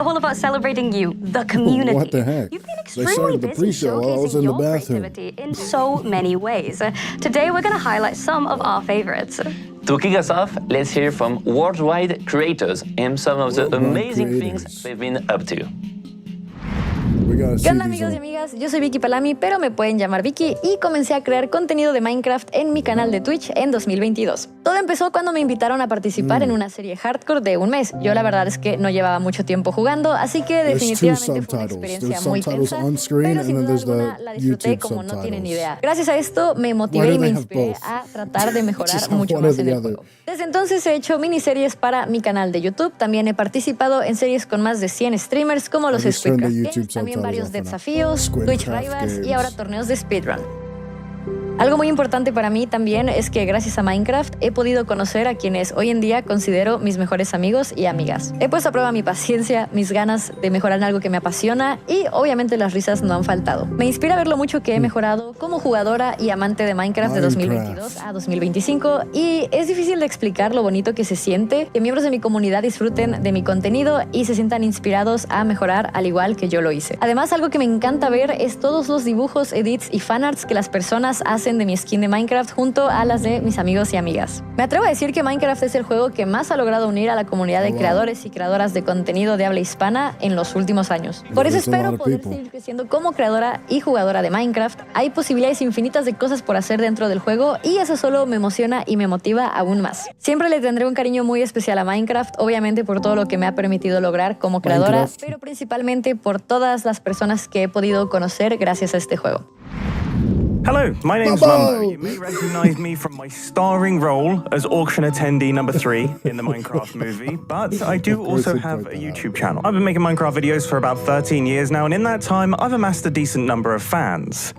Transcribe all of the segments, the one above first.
all about celebrating you, the community. What the heck? You've been They extremely started the busy pre-show while I was showcasing in the your bathroom. creativity in so many ways. Today, we're going to highlight some of our favorites. To kick us off, let's hear from worldwide creators and some of the amazing things they've been up to. ¿Qué onda, amigos y amigas? Yo soy Vicky Palami, pero me pueden llamar Vicky, y comencé a crear contenido de Minecraft en mi canal de Twitch en 2022. Todo empezó cuando me invitaron a participar en una serie hardcore de un mes. Yo la verdad es que no llevaba mucho tiempo jugando, así que definitivamente fue una experiencia muy tensa, pero sin duda alguna la disfruté como no tienen idea. Gracias a esto me motivé y me inspiré a tratar de mejorar mucho más en el juego. Desde entonces he hecho miniseries para mi canal de YouTube. También he participado en series con más de 100 streamers como los Squidcraft Games, también varios desafíos, Twitch Rivals y ahora torneos de speedrun. Algo muy importante para mí también es que gracias a Minecraft he podido conocer a quienes hoy en día considero mis mejores amigos y amigas. He puesto a prueba mi paciencia, mis ganas de mejorar en algo que me apasiona y obviamente las risas no han faltado. Me inspira ver lo mucho que he mejorado como jugadora y amante de Minecraft de 2022 a 2025 y es difícil de explicar lo bonito que se siente que miembros de mi comunidad disfruten de mi contenido y se sientan inspirados a mejorar al igual que yo lo hice. Además, algo que me encanta ver es todos los dibujos, edits y fanarts que las personas hacen de mi skin de Minecraft junto a las de mis amigos y amigas. Me atrevo a decir que Minecraft es el juego que más ha logrado unir a la comunidad de creadores y creadoras de contenido de habla hispana en los últimos años. Por eso espero poder seguir creciendo como creadora y jugadora de Minecraft. Hay posibilidades infinitas de cosas por hacer dentro del juego y eso solo me emociona y me motiva aún más. Siempre le tendré un cariño muy especial a Minecraft, obviamente por todo lo que me ha permitido lograr como creadora, pero principalmente por todas las personas que he podido conocer gracias a este juego. Hello, my name's Mumbo. You may recognize me from my starring role as auction attendee number 3 in the Minecraft movie, but I do also have a YouTube channel. I've been making Minecraft videos for about 13 years now, and in that time, I've amassed a decent number of fans.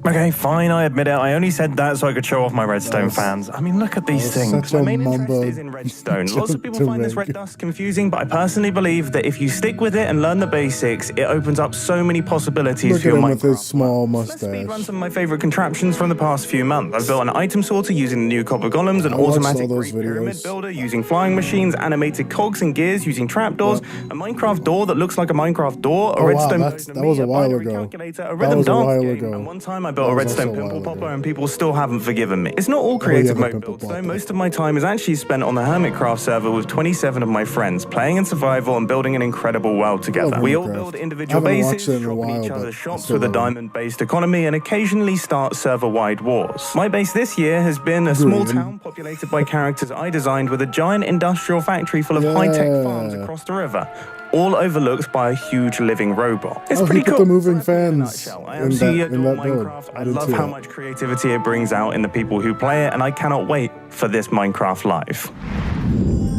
Okay, fine, I admit it. I only said that so I could show off my redstone fans. I mean, look at these things. My main interest is in redstone. Lots of people find this red dust confusing, but I personally believe that if you stick with it and learn the basics, it opens up so many possibilities for your Minecraft. With his small mustache. Let's speedrun some of my favorite contraptions from the past few months. I've built an item sorter using the new copper golems, an automatic Great pyramid builder using flying machines, animated cogs and gears using trapdoors, a Minecraft door that looks like a Minecraft door, a redstone that was a while ago. Calculator, a rhythm dance game, and one time I built a redstone pimple popper and people still haven't forgiven me. It's not all creative mode builds though. Most of my time is actually spent on the Hermitcraft server with 27 of my friends, playing in survival and building an incredible world together. We all build individual bases, dropping each other's shops with a diamond-based economy and occasionally start server-wide wars. My base this year has been a small town populated by characters I designed with a giant industrial factory full of high-tech farms across the river, all overlooked by a huge living robot. It's pretty cool. The moving fans I absolutely adore Minecraft. I love how much creativity it brings out in the people who play it, and I cannot wait for this Minecraft live.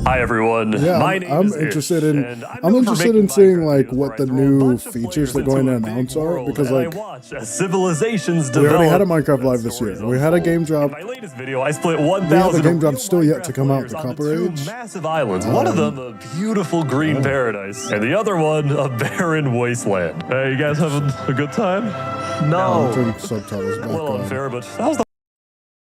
Hi everyone. Yeah, I'm interested in seeing like what the new features they're going to announce are, because like civilizations we already had a Minecraft Live this year. We had a game drop. My latest video, I split 1,000. Yeah, the game drop's still yet to come out. The Copper Age. Massive islands. One of them a beautiful green paradise, and the other one a barren wasteland. Hey, you guys having a good time? No. Turn subtitles back A little on. unfair, but that was the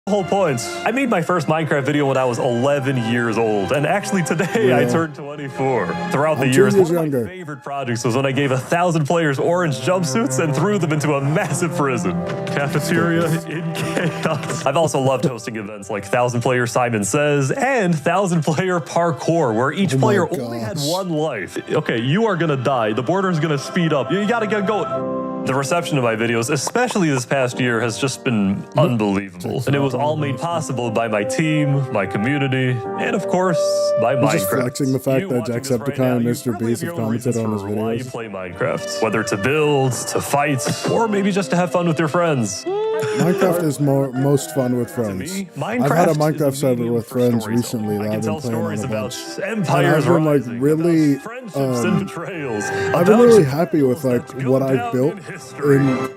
whole point. I made my first Minecraft video when I was 11 years old, and actually today I turned 24. Throughout the years, one of my favorite projects was when I gave 1,000 players orange jumpsuits and threw them into a massive prison. Cafeteria in chaos. I've also loved hosting events like 1,000-player Simon Says and 1,000-player Parkour, where each player only had one life. Okay, you are gonna die. The border's gonna speed up. You gotta get going. The reception of my videos, especially this past year, has just been unbelievable. And it was all made possible by my team, my community, and of course, by Minecraft. Just flexing the fact that Jacksepticeye and Mr. Beast have commented on his videos. Why you play Minecraft, whether to build, to fight, or maybe just to have fun with your friends. Minecraft is most fun with friends. I've had a Minecraft server with friends recently that I've been playing on a bunch. And I've been like really, I've been really happy with like what I've built in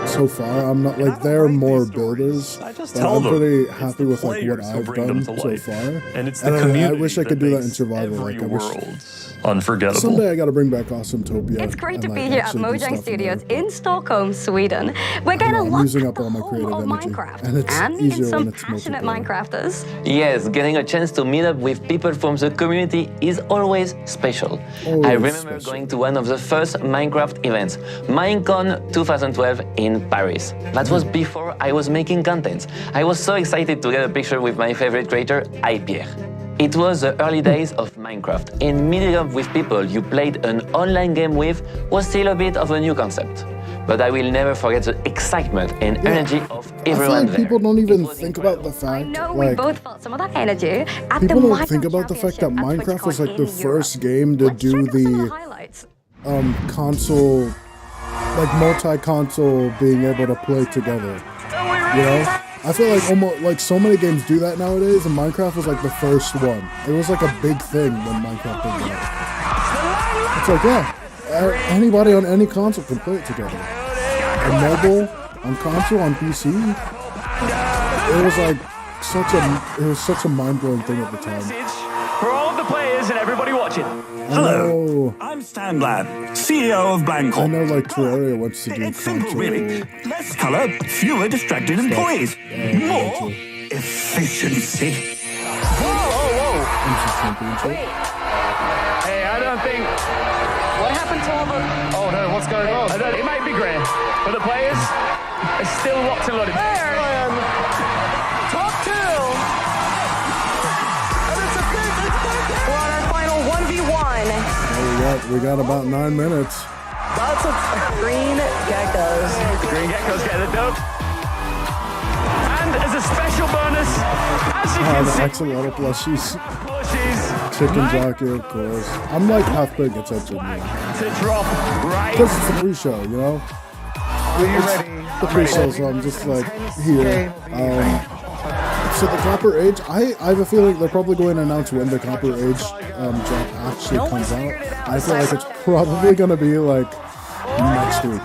so far. I'm not like they're more builders, but I'm pretty happy with like what I've done so far. And it's I wish I could do that in survival. Like I wish unforgettable. Someday I gotta bring back Awesometopia. It's great to and, be like, here at actually do Mojang stuff Studios there. in Stockholm, Sweden. We're going to I'm look using at up the all my home creative of energy, Minecraft and it's meet easier some when it's passionate multiplayer. Minecrafters. Yes, getting a chance to meet up with people from the community is always special. I remember going to one of the first Minecraft events, Minecon 2012 in Paris. That was before I was making content. I was so excited to get a picture with my favorite creator, Pierre. It was the early days of Minecraft, and meeting up with people you played an online game with was still a bit of a new concept. But I will never forget the excitement and energy of everyone I feel like there. people don't even think about the I fact, know we like, both felt some of that energy at people the don't think about the fact that Minecraft was like the first game to do the console, like multi-console being able to play together. You know? I feel like almost like so many games do that nowadays, and Minecraft was like the first one. It was like a big thing when Minecraft did that. It's like, yeah, anybody on any console can play it together. On mobile, on console, on PC. It was such a mind-blowing thing at the time. For all of the players and everybody watching. Hello, I'm Stan Ladd, CEO of Bangkok. I know like Terraria wants to do It's simple, console. really. Less color, fewer distracted employees. More efficiency. Championship. Hey, I don't think... What happened to all the... Oh no, what's going on? It might be great, but the players are still locked and loaded. There! Top two! And it's a big... We're on our final 1v1. We got about 9 minutes. Lots of green geckos. The green geckos get the dub. And as a special bonus, as you can The see... axolotl plushies. Plushies. Chicken jockey, of course. I'm like half paying attention now. To drop right... Because it's the pre-show, you know? It's the pre-show, so I'm just like, here. So the Copper Age, I have a feeling they're probably going to announce when the Copper Age drop actually comes out. I feel like it's probably going to be like next week.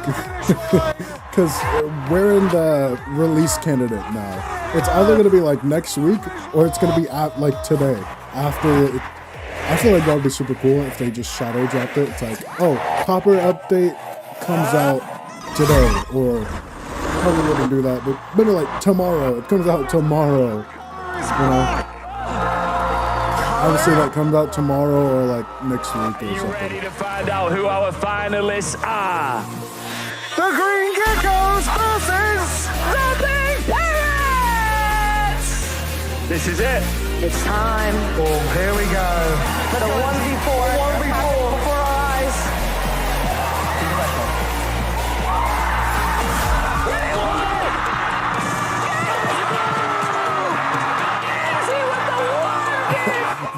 Because we're in the release candidate now. It's either going to be like next week or it's going to be like today. After I feel like that would be super cool if they just shadow dropped it. It's like, oh, Copper update comes out today, or probably wouldn't do that, but maybe like tomorrow. It comes out tomorrow. You know? Obviously that comes out tomorrow or like next week or You something. ready to find out who our finalists are? The Green Geckos versus the Big Pirates! This is it. It's time Oh, here we go. for the 1v4. 1v4 before our eyes.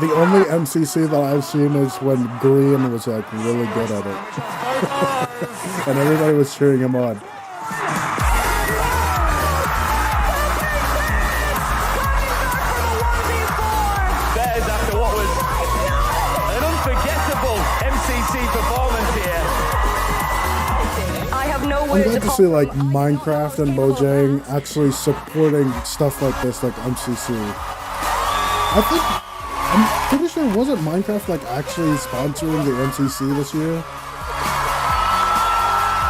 The only MCC that I've seen is when Green was like really good at it. And everybody was cheering him on. There's after what was an unforgettable MCC performance here. I have no I'm words glad to to call see like Minecraft and Mojang actually supporting stuff like this, like MCC. I'm pretty sure, wasn't Minecraft like actually sponsoring the MCC this year?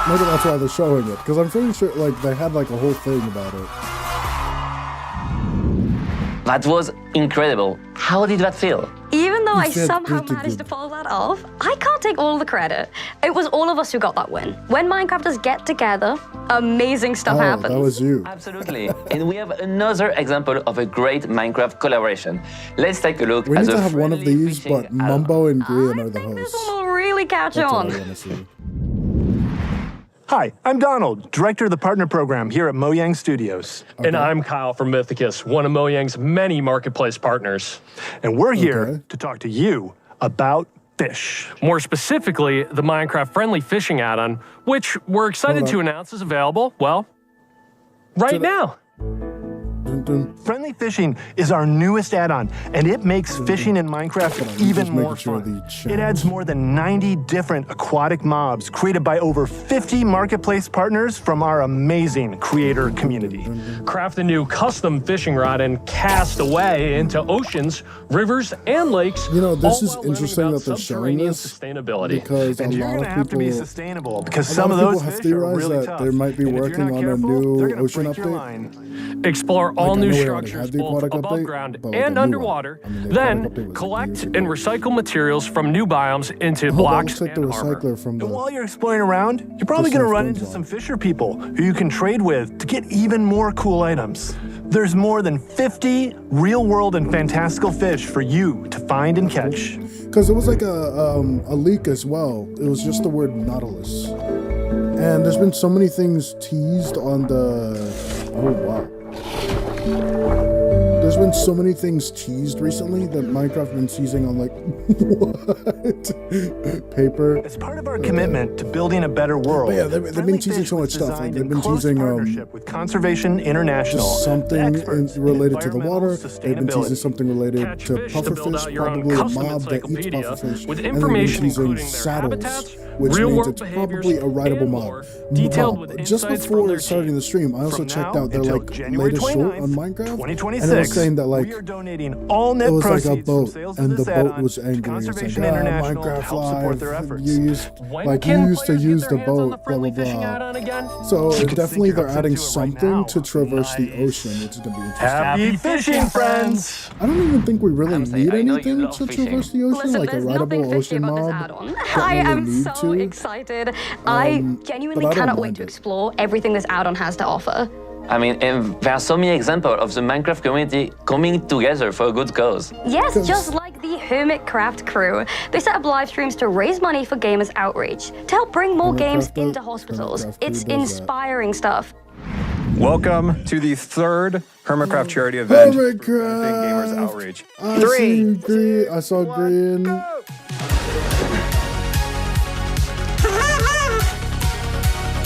Maybe that's why they're showing it, because I'm pretty sure like they had like a whole thing about it. That was incredible. How did that feel? Even though I felt somehow pretty managed to good. pull that off, I can't take all the credit. It was all of us who got that win. When Minecrafters get together, amazing stuff happens. That was you. Absolutely. And we have another example of a great Minecraft collaboration. Let's take a look We at need the to have one of friendly these, fishing but Mumbo and Green I are the think this hosts. one will really catch That's on. what I want to see. Hi, I'm Donald, Director of the Partner Program here at Mojang Studios. And I'm Kyle from Mythicus, one of Mojang's many marketplace partners. And we're here Okay. to talk to you about fish. More specifically, the Minecraft-friendly fishing add-on, which we're excited Hold to on. announce is available, well, right Did I- now. Friendly Fishing is our newest add-on, and it makes fishing in Minecraft even more fun. It adds more than 90 different aquatic mobs created by over 50 marketplace partners from our amazing creator community. Craft a new custom fishing rod and cast away into oceans, rivers, and lakes. You know, this is interesting that they're showing this sustainability. because a And you're lot gonna of have to be people, sustainable because a some lot of of those people have fish are theorized really that tough. they might be And if you're working not on a careful, new they're gonna ocean break your update. line. Explore all Like, I new know we already structures had the both aquatic above update, ground but, like, a and new one. underwater. I mean, the aquatic update Then was collect years and ago. recycle materials from new biomes into Oh, that blocks looks like the and armor. recycler from the. And while you're exploring around, you're probably Just going to left run guns into on. some fisher people who you can trade with to get even more cool items. There's more than 50 real-world and fantastical fish for you to find and catch. Because it was like a leak as well. It was just the word Nautilus. And there's been so many things teased on the. Oh, wow. There's been so many things teased recently that Minecraft been teasing on, like, what? Paper. As part of our commitment to building a better world, But yeah, they've been teasing so much stuff. Like, they've been teasing partnership with Conservation International, just something experts in related to the environmental water. They've been teasing sustainability. something related Catch to fish to build pufferfish, out your own probably a custom mob that eats encyclopedia pufferfish. with And information they've been including teasing their saddles, habitats, which real means world it's behaviors, probably a rideable and mob. more, detailed with Just insights from their before starting team. the stream, I also From checked now out their until like January latest short 29th, on Minecraft, 2026, and it was saying that like we are donating all net it was like proceeds a boat, from sales and of the this boat add-on was to angry. It's like, Conservation International to Minecraft help support their Live, efforts. you used When like can you used to players use get the their hands on boat, blah friendly blah fishing blah. add-on again? So You can definitely sink your they're hooks adding into it right something now. to traverse the Nice. ocean, which is gonna be interesting. Happy fishing, friends! I don't even think we really Honestly, need I know you anything love to fishing. traverse the ocean, Listen, like a there's nothing rideable fishy ocean about this mob. add-on. Don't I really am need so to. excited. I genuinely but I don't cannot wait mind to it. explore everything this add-on has to offer. I mean, and there are so many examples of the Minecraft community coming together for a good cause. Yes, just like the Hermitcraft crew. They set up live streams to raise money for gamers' outreach, to help bring more games Hermitcraft into does- hospitals. Hermitcraft crew It's does that. inspiring stuff. Welcome to the third Hermitcraft charity event. Hermitcraft! Gamers Outreach. I see green. I saw green. No,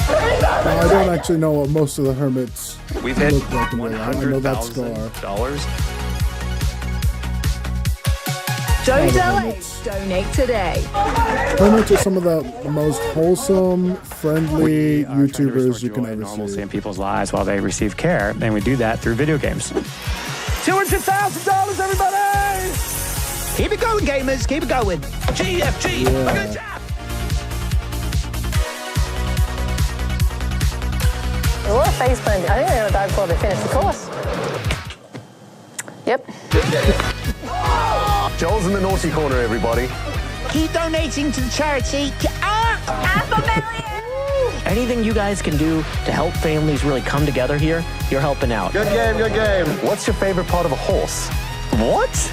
I don't actually know what most of the hermits We've hit look like in real life. I know that scar. $100,000. Don't delay. hermits. Donate today. Hermits are some of the most wholesome, friendly YouTubers you can ever normalcy see. in people's lives while they receive care, and we do that through video games. $200,000, everybody! Keep it going, gamers. Keep it going. GFG. Yeah. Good job. What a face planted. I think they're going to die before they finish the course. Yep. Joel's in the naughty corner, everybody. Keep donating to the charity. Anything you guys can do to help families really come together here, you're helping out. Good game, good game. What's your favorite part of a horse? What?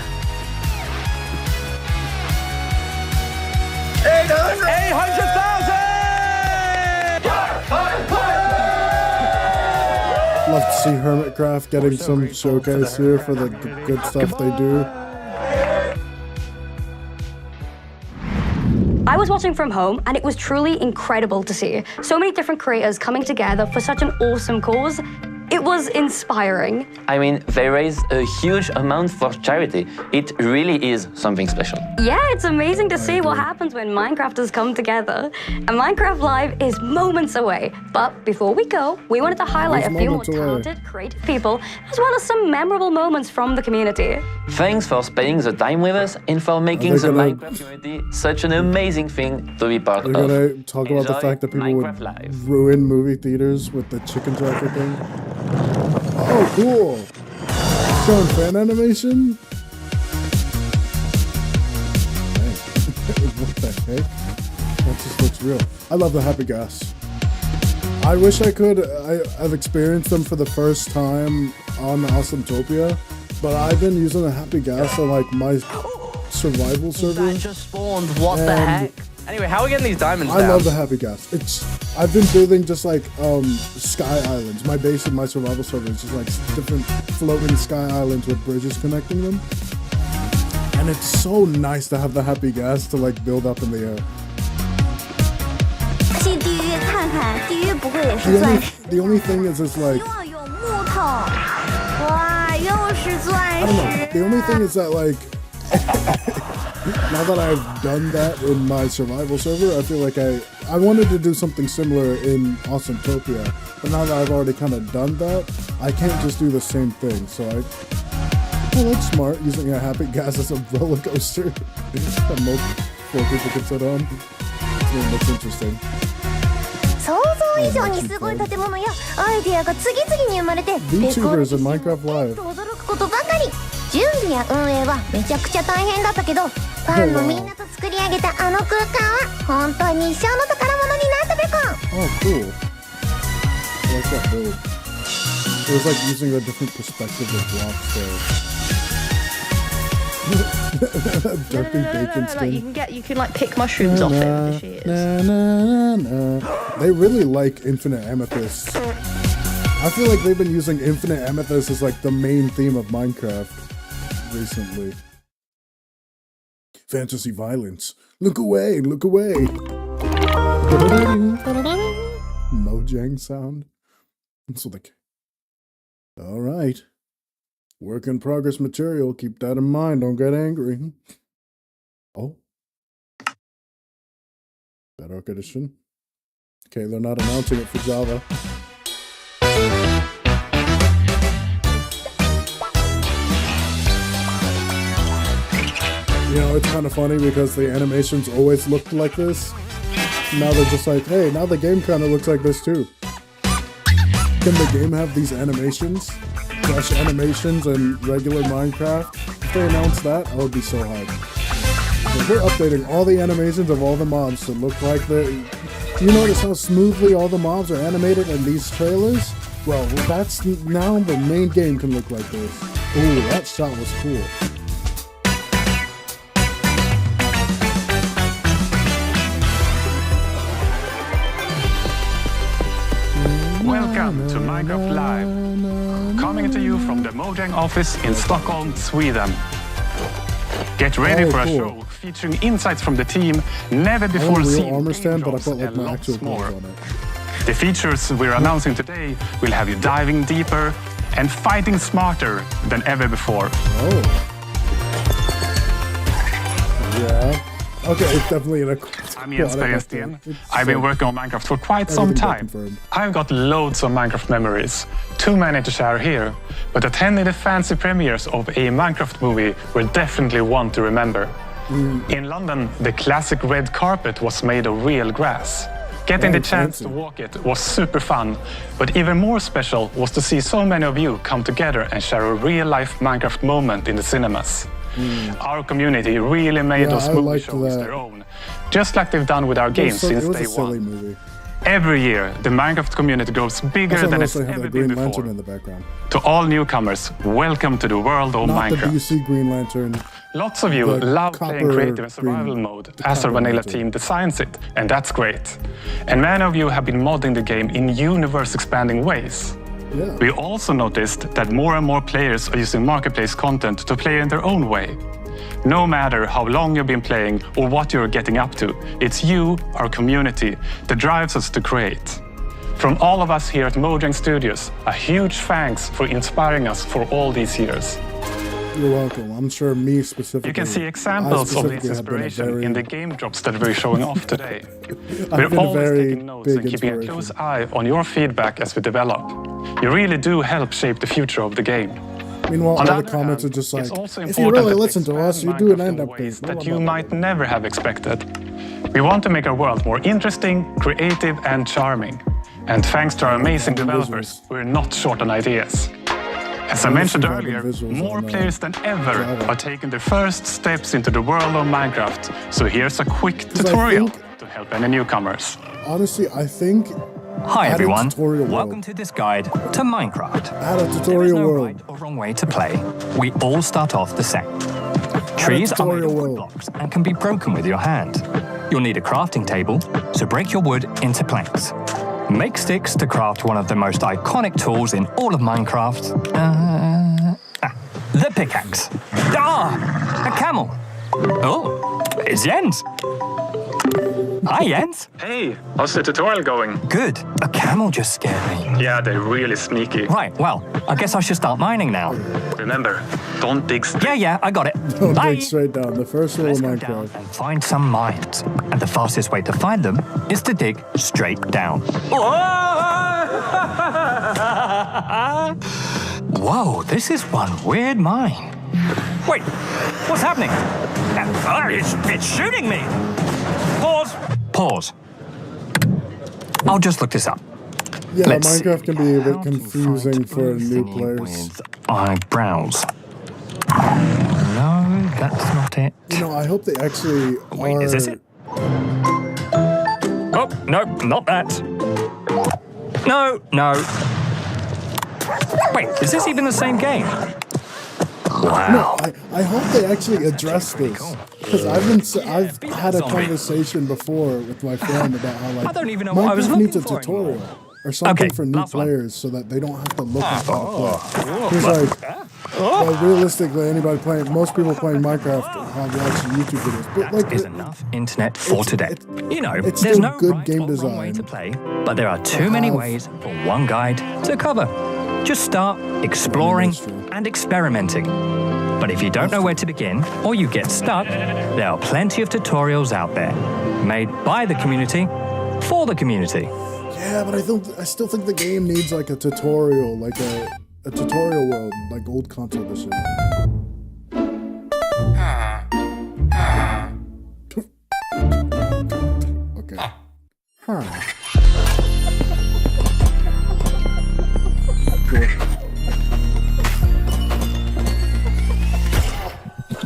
800,000! Love to see Hermitcraft getting some showcase here for the good stuff they do. I was watching from home, and it was truly incredible to see so many different creators coming together for such an awesome cause. It was inspiring. I mean, they raise a huge amount for charity. It really is something special. Yeah, it's amazing to see what happens when Minecrafters come together. And Minecraft Live is moments away. But before we go, we wanted to highlight a few more talented, creative people, as well as some memorable moments from the community. Thanks for spending the time with us and for making the Minecraft community such an amazing thing to be part We're of. gonna talk about the Enjoy fact that people Minecraft would Live. ruin movie theaters with the chicken jacket thing. Oh, cool! Showing fan animation? Dang. What the heck? That just looks real. I love the happy gas. I wish I could. I've experienced them for the first time on Awesometopia, but I've been using the happy gas on like my survival server. That just spawned. What the heck? Anyway, how are we getting these diamonds I down? love the happy gas. I've been building just like sky islands. My base in my survival server is just like different floating sky islands with bridges connecting them. And it's so nice to have the happy gas to like build up in the air. The only thing is it's like I don't know. The only thing is that, like, now that I've done that in my survival server, I feel like I wanted to do something similar in Awesometopia, but now that I've already kind of done that, I can't just do the same thing. So that's smart, using a habit gas as a roller coaster that multiple people can sit on. That's interesting. 想像以上にすごい建物やアイデアが次々に生まれて VTubers in Minecraft Live 驚くことばかり。準備や運営はめちゃくちゃ大変だったけど、ファンのみんなと作り上げたあの空間は本当に一生の宝物になったべこ。 Oh, cool. I like that build. It was like using a different perspective of blocks there. Derping bacon skin. You can like pick mushrooms off it with the shears. They really like infinite amethyst. I feel like they've been using infinite amethyst as like the main theme of Minecraft recently. Fantasy violence. Look away, look away. Mojang sound. It's like, all right. Work in progress material. Keep that in mind. Don't get angry. Oh. Bedrock Edition. Okay, they're not announcing it for Java. You know, it's kind of funny because the animations always looked like this. Now they're just like, hey, now the game kind of looks like this too. Can the game have these animations? Fresh animations and regular Minecraft? If they announce that, I would be so hyped. If they're updating all the animations of all the mobs to look like the... You notice how smoothly all the mobs are animated in these trailers? Well, that's now the main game can look like this. Ooh, that shot was cool. Welcome to Minecraft Live, coming to you from the Mojang office in Stockholm, Sweden. Get ready for a show featuring insights from the team, never before seen armor stand, but I put and like my lots actual more. on it. The features we're announcing today will have you diving deeper and fighting smarter than ever before. Oh. Yeah. Okay, it's definitely an I'm Jens Bergensten. I've been working on Minecraft for quite some time. I've got loads of Minecraft memories, too many to share here, but attending the fancy premieres of a Minecraft movie were definitely one to remember. In London, the classic red carpet was made of real grass. Getting the chance to walk it was super fun, but even more special was to see so many of you come together and share a real-life Minecraft moment in the cinemas. Our community really made those movie shows their own, just like they've done with our games since day one. Every year, the Minecraft community grows bigger than it's ever been before. In the background. To all newcomers, welcome to the world of Minecraft. The DC Green Lantern. Lots of you love playing creative and survival mode as our vanilla team designs it, and that's great. And many of you have been modding the game in universe-expanding ways. Yeah. We also noticed that more and more players are using marketplace content to play in their own way. No matter how long you've been playing or what you're getting up to, it's you, our community, that drives us to create. From all of us here at Mojang Studios, a huge thanks for inspiring us for all these years. You're welcome. I'm sure me specifically. You can see examples of this inspiration in the game drops that we're showing off today. We're always taking notes and keeping a close eye on your feedback as we develop. You really do help shape the future of the game. Meanwhile, all the comments are just like, if you really listen to us, you do an end up ways that you might never have expected. We want to make our world more interesting, creative, and charming. And thanks to our amazing developers, we're not short on ideas. As I mentioned earlier, more players than ever are taking their first steps into the world of Minecraft. So here's a quick tutorial to help any newcomers. Honestly, I think... Hi everyone, welcome to this guide to Minecraft. There is no right or wrong way to play. We all start off the same. Trees are made of wood blocks and can be broken with your hand. You'll need a crafting table, so break your wood into planks. Make sticks to craft one of the most iconic tools in all of Minecraft. The pickaxe. A camel. Oh, it's Jens. Hi, Jens. Hey, how's the tutorial going? Good. A camel just scared me. Yeah, they're really sneaky. Right, well, I guess I should start mining now. Remember, don't dig straight. Yeah, I got it. Don't Bye. dig straight down. The first rule of Minecraft. And find some mines. And the fastest way to find them is to dig straight down. Whoa, this is one weird mine. Wait, what's happening? It's shooting me. Pause. I'll just look this up. Yeah, Minecraft can be a bit confusing for new players. With eyebrows. No, that's not it. You know, I hope they actually Wait, is this it? Oh, no, not that. No. Wait, is this even the same game? Wow. No, I hope they actually address this. Because I've had a conversation before with my friend about how like I don't even know what I was Minecraft needs a looking for tutorial or something for new players so that they don't have to look at how to play. He's like, well, realistically, most people playing Minecraft have watched YouTube videos. But like, is enough internet for today. You know, it's there's still no good game design way to play, but there are too many ways for one guide to cover. Just start exploring and experimenting. But if you don't know where to begin, or you get stuck, there are plenty of tutorials out there, made by the community, for the community. Yeah, but I still think the game needs like a tutorial, like a tutorial world, like old console edition. Okay. Huh.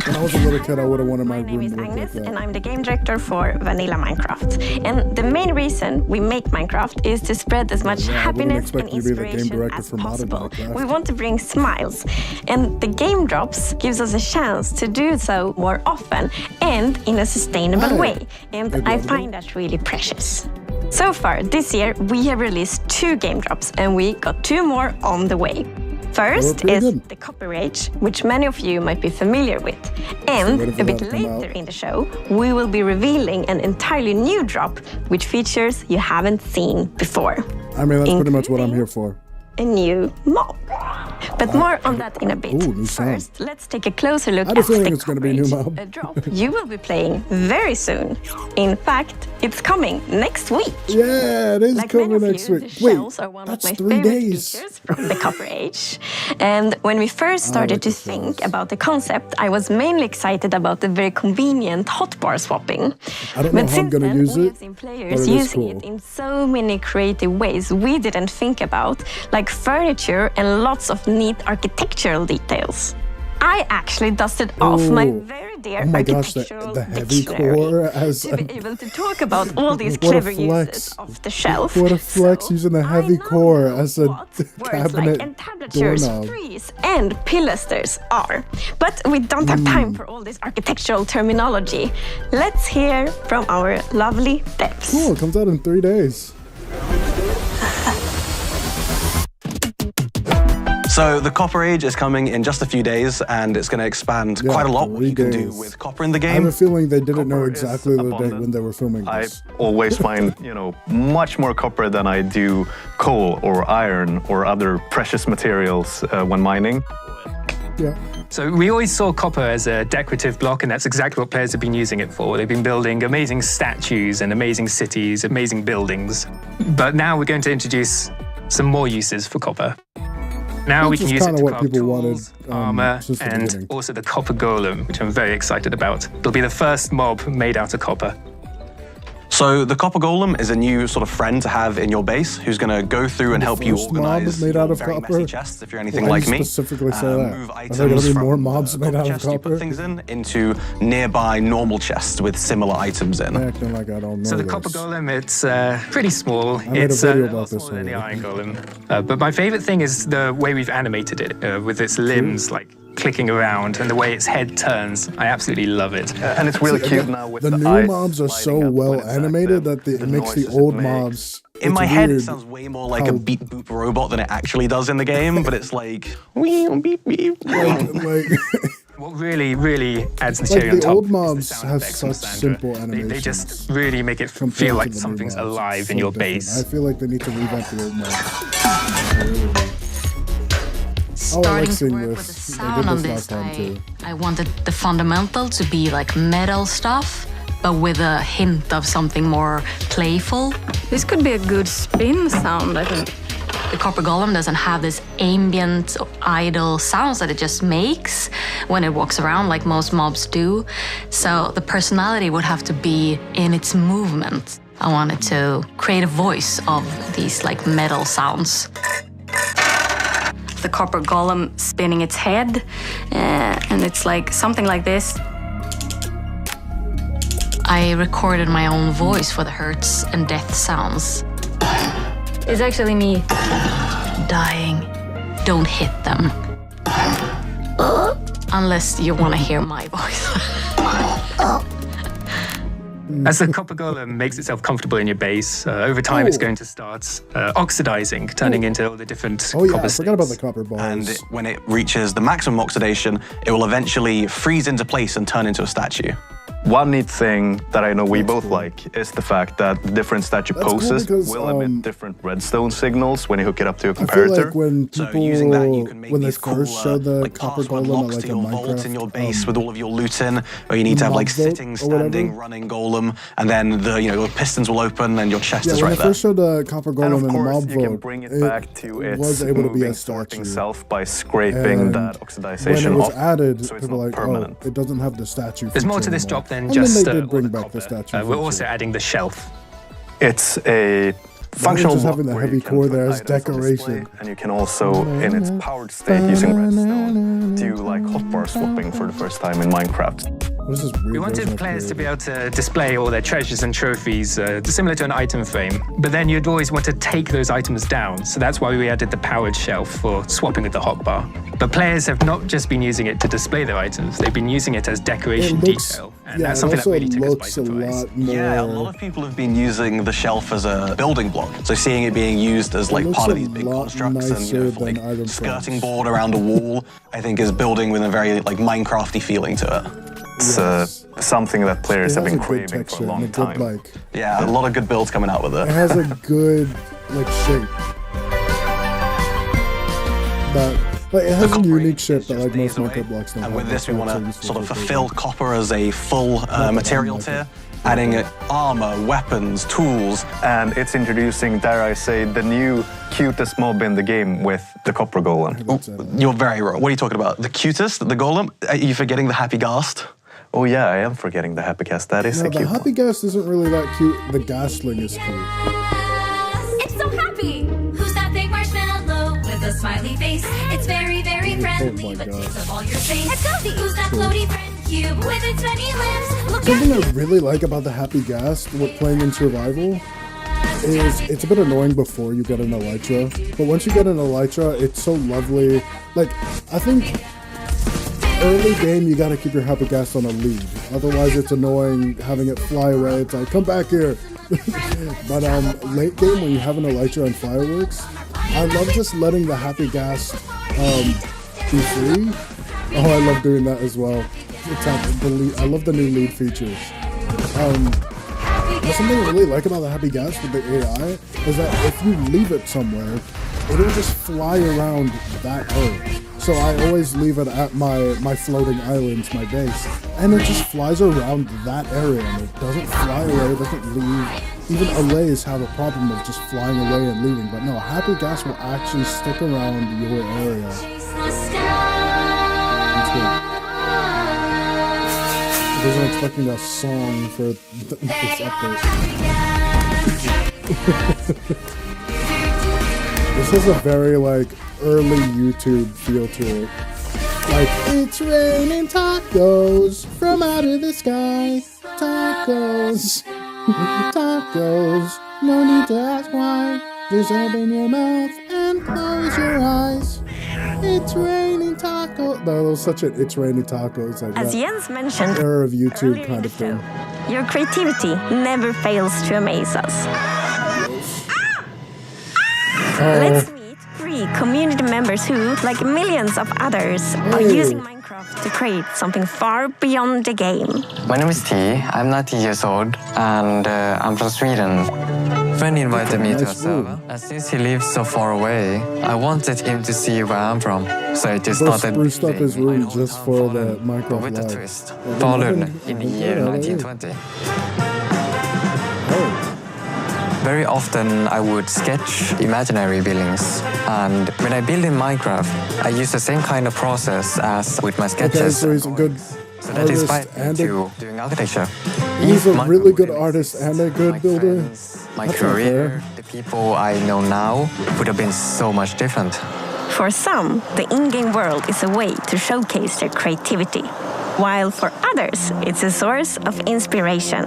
When I was a little kid, I would have wanted my room to look like that. And I'm the game director for Vanilla Minecraft. And the main reason we make Minecraft is to spread as much happiness and inspiration as possible. We want to bring smiles. And the game drops gives us a chance to do so more often and in a sustainable way. And I find that really precious. So far, this year, we have released 2 game drops, and we got 2 more on the way. First is the Copper Age, which many of you might be familiar with. And a bit later in the show, we will be revealing an entirely new drop, which features you haven't seen before. I mean, that's pretty much what I'm here for. A new mob. But more on that in a bit. First, let's take a closer look at the Copper Age, a drop you will be playing very soon. In fact, it's coming next week. Yeah, it is coming next week. Wait, that's 3 days. From the Copper Age. And when we first started to think about the concept, I was mainly excited about the very convenient hotbar swapping. I don't know how I'm going to use it, we've seen players using it in so many creative ways we didn't think about, like furniture and lots of neat architectural details. I actually dusted off my very dear architectural the heavy core as to be able to talk about all these clever uses of the shelf. What a flex using the heavy core as a cabinet doorknob. Trees and pilasters are. But we don't have time for all this architectural terminology. Let's hear from our lovely devs. Cool, it comes out in 3 days. So the Copper Age is coming in just a few days, and it's going to expand quite a lot what you can do with copper in the game. I have a feeling they didn't know exactly the date when they were filming this. I always find, much more copper than I do coal or iron or other precious materials when mining. Yeah. So we always saw copper as a decorative block, and that's exactly what players have been using it for. They've been building amazing statues and amazing cities, amazing buildings. But now we're going to introduce some more uses for copper. Now we can use it to craft tools, armor, and also the copper golem, which I'm very excited about. It'll be the first mob made out of copper. So the Copper Golem is a new sort of friend to have in your base who's going to go through and help you organize made out of very copper? messy chests if you're anything like me. Specifically say that. Move Are there going to be more mobs made out of chests you copper? put things into nearby normal chests with similar items in. Acting like I don't know So the this. copper golem, it's pretty small. I made It's a video a lot about this smaller than the already. iron golem. But my favorite thing is the way we've animated it, with its limbs like clicking around and the way its head turns. I absolutely love it. And it's really cute now with the new eyes mobs are so well animated that it makes the old mobs. In my head, it sounds way more like a beep boop robot than it actually does in the game, but it's like, wee beep beep. What really adds the cherry on the top. old mobs have such simple animations. They just really make it feel like something's alive in your base. I feel like they need to revamp the old mobs. Starting to work with the sound on this, I wanted the fundamental to be like metal stuff, but with a hint of something more playful. This could be a good spin sound, I think. The Copper Golem doesn't have this ambient, idle sounds that it just makes when it walks around like most mobs do. So the personality would have to be in its movement. I wanted to create a voice of these like metal sounds. The Copper Golem spinning its head, and it's like something like this. I recorded my own voice for the hurts and death sounds. It's actually me dying. Don't hit them. Unless you want to hear my voice. As the Copper Golem makes itself comfortable in your base, over time it's going to start oxidizing, turning into all the different copper I forgot about the copper balls. And when it reaches the maximum oxidation, it will eventually freeze into place and turn into a statue. One neat thing that I know we both like is the fact that different statue poses will emit different redstone signals when you hook it up to a comparator. I feel like when people, when they first show the Copper Golem at like a vault in your Minecraft, base with all of your loot in, or you need to have like sitting, standing, running golem, and then the your pistons will open and your chest is right there. When they first showed the Copper Golem in the mob you can vault, bring it back to its was able to be a sorting statue. self by scraping that oxidization when it was off. added, so it's people were not like, permanent. oh, it doesn't have the statue. There's more to this anymore. job than And just then they did bring back the statue. we're also adding the shelf. It's a functional just block having the where heavy you can core put there as items on decoration. display, and you can also, in its powered state using redstone, do like hotbar swapping for the first time in Minecraft. This is weird. We wanted players to be able to display all their treasures and trophies, similar to an item frame, but then you'd always want to take those items down, so that's why we added the powered shelf for swapping with the hotbar. But players have not just been using it to display their items, they've been using it as decoration detail, and that's something that really took us by surprise. Yeah, a lot of people have been using the shelf as a building block, so seeing it being used as like part of these big constructs and like skirting board around a wall, I think is building with a very like Minecrafty feeling to it. It's something that players have been craving for a long time. Yeah, a lot of good builds coming out with it. It has a good like shape. But it has a unique shape that like most Minecraft blocks don't have. And with this we want to sort of fulfill copper as a full material tier, adding armor, weapons, tools. And it's introducing, dare I say, the new cutest mob in the game with the Copper Golem. You're very wrong. What are you talking about? The cutest? The golem? Are you forgetting the Happy Ghast? Oh yeah, I am forgetting the Happy Ghast. That is a cute the Happy Ghast isn't really that cute. The Ghastling is cute. It's so happy! Who's that big marshmallow with a smiley face? It's very, very friendly, but takes up all your space. It's Cozy! Who's that floaty friend cube with its many limbs? Look Something I really like about the Happy Ghast with playing in survival is it's a bit annoying before you get an elytra, but once you get an elytra, it's so lovely. Like, I think early game you gotta keep your Happy Ghast on a lead, otherwise it's annoying having it fly away. It's like, come back here. But late game when you have an elytra and fireworks, I love just letting the Happy Ghast be free. Oh, I love doing that as well. I love the new lead features. There's something I really like about the Happy Ghast with the AI is that if you leave it somewhere, it'll just fly around that area. So I always leave it at my floating islands, my base, and it just flies around that area, and it doesn't fly away, it doesn't leave. Even allays have a problem of just flying away and leaving, but no, Happy Ghast will actually stick around your area. That's good. I wasn't expecting a song for this update. This is a very like early YouTube feel to it. Like, it's raining tacos from out of the sky. Tacos. Tacos. No need to ask why. Just open your mouth and close your eyes. It's raining tacos. That was such an it's raining tacos. Like as Jens mentioned, era of YouTube kind of thing. Your creativity never fails to amaze us. Let's meet 3 community members who, like millions of others, are using Minecraft to to create something far beyond the game. My name is T. I'm 19 years old, and I'm from Sweden. A friend invited me to a server, and since he lives so far away, I wanted him to see where I'm from. So it is not a spruced up his room just for the Minecraft but with Live. a twist. Fallen in the year 1920. Very often I would sketch imaginary buildings, and when I build in Minecraft, I use the same kind of process as with my sketches. Okay, so he's a good So that inspired me to doing architecture. He's a really good artist and a good builder. My career, the people I know now, would have been so much different. For some, the in-game world is a way to showcase their creativity, while for others, it's a source of inspiration.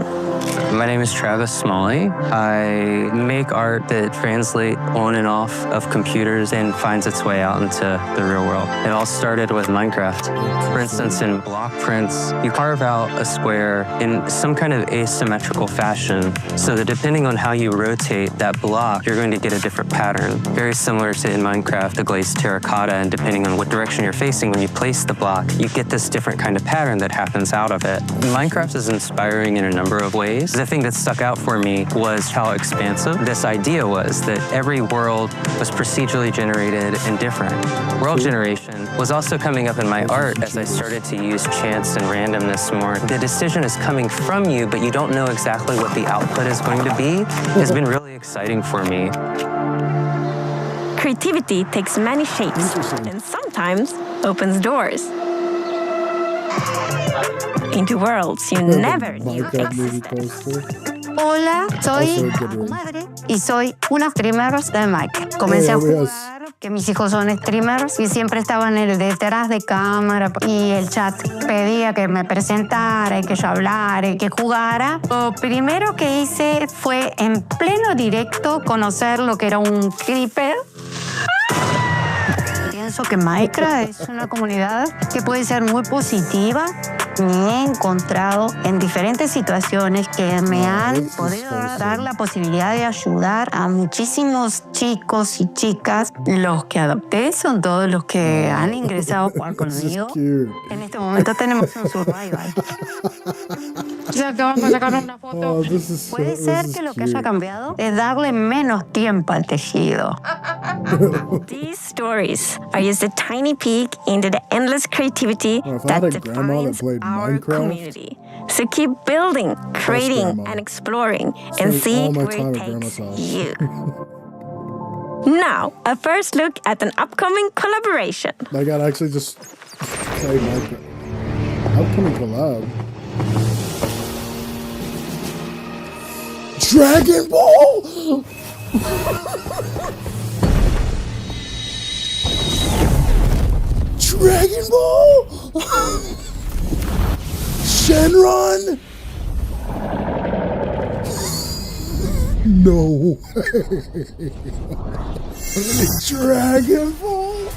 My name is Travis Smalley. I make art that translates on and off of computers and finds its way out into the real world. It all started with Minecraft. For instance, in block prints, you carve out a square in some kind of asymmetrical fashion, so that depending on how you rotate that block, you're going to get a different pattern. Very similar to in Minecraft, the glazed terracotta, and depending on what direction you're facing when you place the block, you get this different kind of pattern that happens out of it. Minecraft is inspiring in a number of ways. The thing that stuck out for me was how expansive this idea was, that every world was procedurally generated and different. World generation was also coming up in my art as I started to use chance and randomness more. The decision is coming from you, but you don't know exactly what the output is going to be. Has been really exciting for me. Creativity takes many shapes and sometimes opens doors into worlds you never knew existed. Hola, soy madre y soy una streamer de Minecraft. Comencé a jugar, que mis hijos son streamers y siempre estaban detrás de cámara y el chat pedía que me presentara y que yo hablara y que jugara. Lo primero que hice fue en pleno directo conocer lo que era un creeper. Pienso que Minecraft es una comunidad que puede ser muy positiva. Me he encontrado en diferentes situaciones que me han podido dar la posibilidad de ayudar a muchísimos chicos y chicas. Los que adopté son todos los que han ingresado a jugar conmigo. En este momento tenemos un survival. O sea, que vamos a sacar una foto. Puede ser que lo que haya cambiado es darle menos tiempo al tejido. These stories are just a tiny peek into the endless creativity that defines our community. So keep building, creating, and exploring, and see where it takes you. Now, a first look at an upcoming collaboration. My God, actually just play Minecraft. Upcoming collab. Dragon Ball! Dragon Ball! Shenron! No way! Dragon Ball!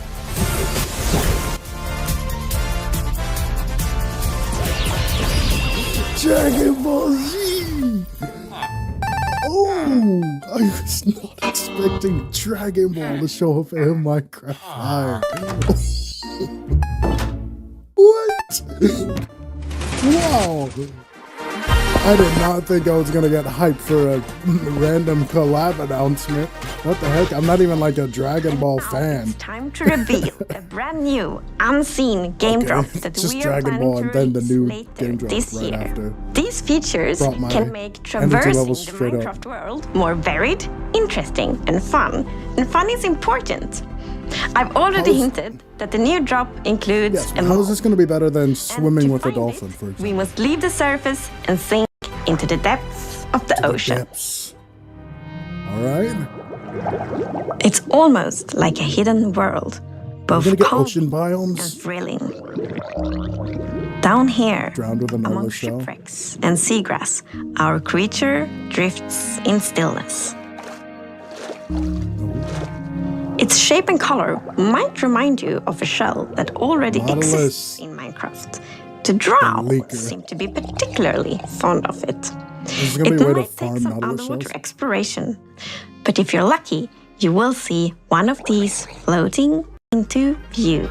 Dragon Ball Z! Oh! I was not expecting Dragon Ball to show up in Minecraft 5. What? Wow! I did not think I was gonna get hyped for a random collab announcement. What the heck? I'm not even like a Dragon Ball fan. It's time to reveal a brand new, unseen game drop that just we are Dragon Ball and then the new game drop this right year. after. These features can make traversing the Minecraft world more varied, interesting, and fun. And fun is important. I've already hinted that the new drop includes a how is this going to be better than swimming with a dolphin, for example? We must leave the surface and sink into the depths of the ocean. All right. It's almost like a hidden world, both ocean biomes and thrilling. Down here, among shell. shipwrecks and seagrass, our creature drifts in stillness. Its shape and color might remind you of a shell that already exists in Minecraft. The drow seem to be particularly fond of it. It might take some underwater exploration, but if you're lucky, you will see one of these floating into view.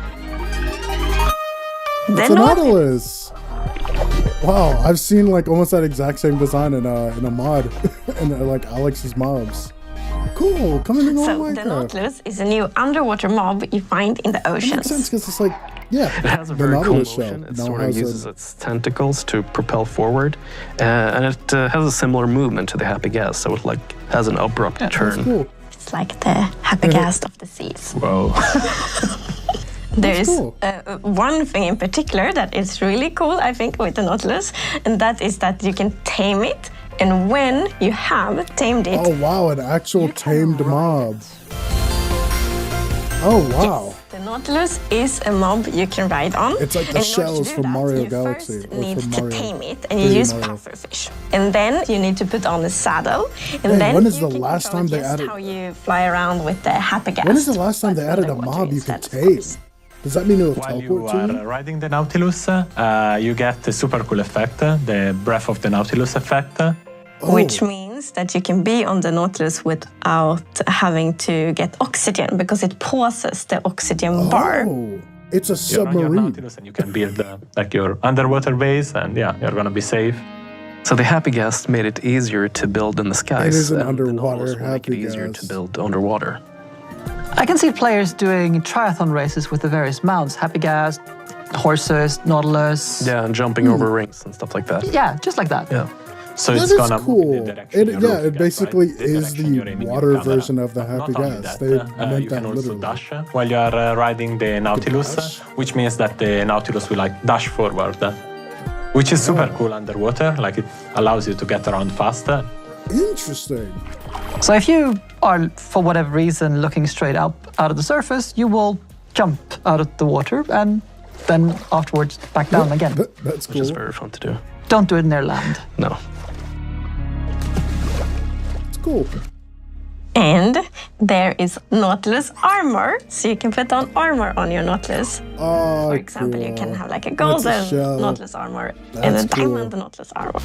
It's a Nautilus. Wow, I've seen like almost that exact same design in a mod, in like Alex's mobs. Cool, coming in on Minecraft. The Nautilus is a new underwater mob you find in the oceans. That makes sense because it's like, yeah, it has a very cool motion. It sort of uses its tentacles to propel forward, and it has a similar movement to the Happy Gas, so it like has an abrupt turn. That's cool. It's like the Happy Gas of the seas. Whoa. There's one thing in particular that is really cool, I think, with the Nautilus, and that is that you can tame it, and when you have tamed it... Oh, wow, an actual tamed mob. Oh, wow. Yes, the Nautilus is a mob you can ride on. It's like the shells from Mario Galaxy. You need to tame it, and you use pufferfish. And then you need to put on a saddle, and then when is the last time they added... how you fly around with the Happy Gas. When is the last time they added a mob you can tame? Does that mean it'll While teleport you to you? are riding the Nautilus, you get the super cool effect, the Breath of the Nautilus effect. Which means that you can be on the Nautilus without having to get oxygen, because it pauses the oxygen bar. Oh, it's a submarine. You're on your Nautilus and you can build like your underwater base, and yeah, you're gonna be safe. So the Happy Gas made it easier to build in the skies. It is an and underwater the make it easier to build underwater. I can see players doing triathlon races with the various mounts, Happy Gas, horses, Nautilus. Yeah, and jumping over rings and stuff like that. Yeah, just like that. Yeah. So that it's is gonna cool. It basically is the water version of the Happy Gas. They meant you that can also literally. dash while you are riding the Nautilus, which means that the Nautilus will like dash forward, which is super cool underwater. Like it allows you to get around faster. Interesting. So if you are, for whatever reason, looking straight up out of the surface, you will jump out of the water and then afterwards back down again. That's cool. Which is very fun to do. Don't do it near land. No. It's cool. And there is Nautilus armor, so you can put on armor on your Nautilus. Oh, For example, you can have like a That's a golden shell. Nautilus armor and a diamond Nautilus armor.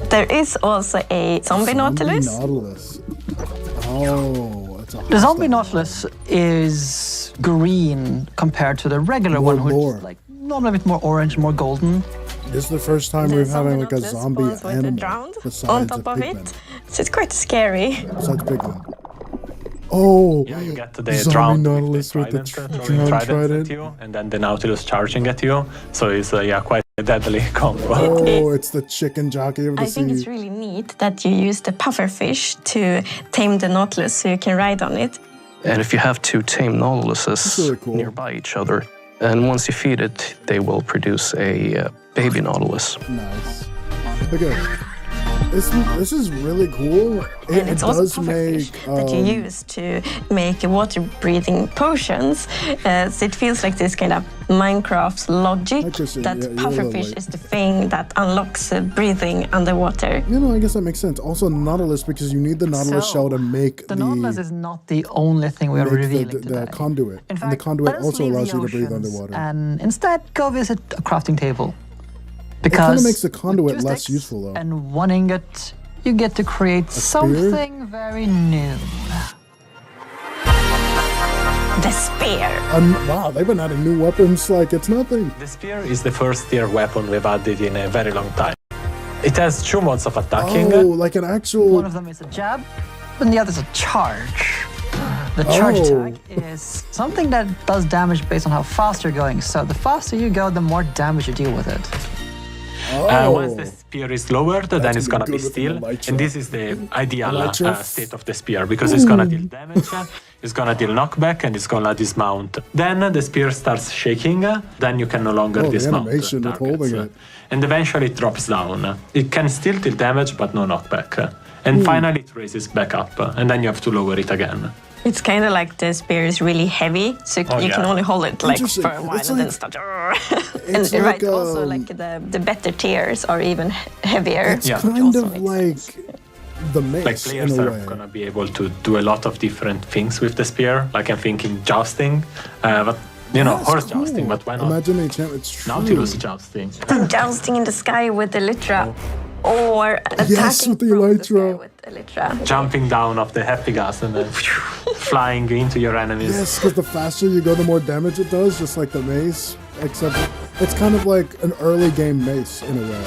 There is also a zombie Nautilus. Oh, it's a The zombie Nautilus is green compared to the regular one, which is like normally a bit more orange, more golden. This is the first time we're having like a zombie animal drowned besides on top a of pigman. it. So it's quite scary. Besides pigman. Oh, Yeah, you get the zombie drowned Nautilus with the throwing drowned tridents trident. at you, and then the Nautilus charging at you. So it's quite a deadly combo. Oh, it's the chicken jockey of the I think sea. it's really neat that you use the pufferfish to tame the Nautilus so you can ride on it. And if you have two tame Nautiluses really cool. nearby each other, and once you feed it, they will produce a baby Nautilus. Nice. Okay. This is really cool. And it's also does pufferfish make that you use to make water-breathing potions. So it feels like this kind of Minecraft logic that pufferfish is the thing that unlocks breathing underwater. You know, I guess that makes sense. Also, Nautilus, because you need the Nautilus shell to make The Nautilus is not the only thing we are revealing today. the conduit. In fact, and the conduit let us also leave allows the you to breathe oceans underwater. and instead go visit a crafting table. It kind Because of makes the conduit with less sticks useful, though. and one ingot, you get to create something very new. The spear. Wow, they've been adding new weapons like it's nothing. The spear is the first tier weapon we've added in a very long time. It has two modes of attacking. Oh, like an actual... One of them is a jab, and the other is a charge. The charge attack is something that does damage based on how fast you're going. So the faster you go, the more damage you deal with it. Once the spear is lowered, then it's gonna be still. And this is the ideal state of the spear, because it's gonna deal damage, it's gonna deal knockback, and it's gonna dismount. Then the spear starts shaking, then you can no longer dismount. The animation with holding it. And eventually it drops down. It can still deal damage, but no knockback. And finally it raises back up, and then you have to lower it again. It's kind of like the spear is really heavy, so you can only hold it like for a while and then start. And like, also like the better tiers are even heavier. It's kind of like the mace Like players in a are way. gonna be able to do a lot of different things with the spear. Like I'm thinking jousting, but you know, That's horse cool. jousting. But why not? Imagine a champ. It's true. Nautilus jousting. Jousting in the sky with Elytra, or attacking Yes, with the from Elytra. with Elytra. Jumping down off the happy gas and then flying into your enemies. Yes, because the faster you go, the more damage it does, just like the mace. except it's kind of like an early game Mace in a way.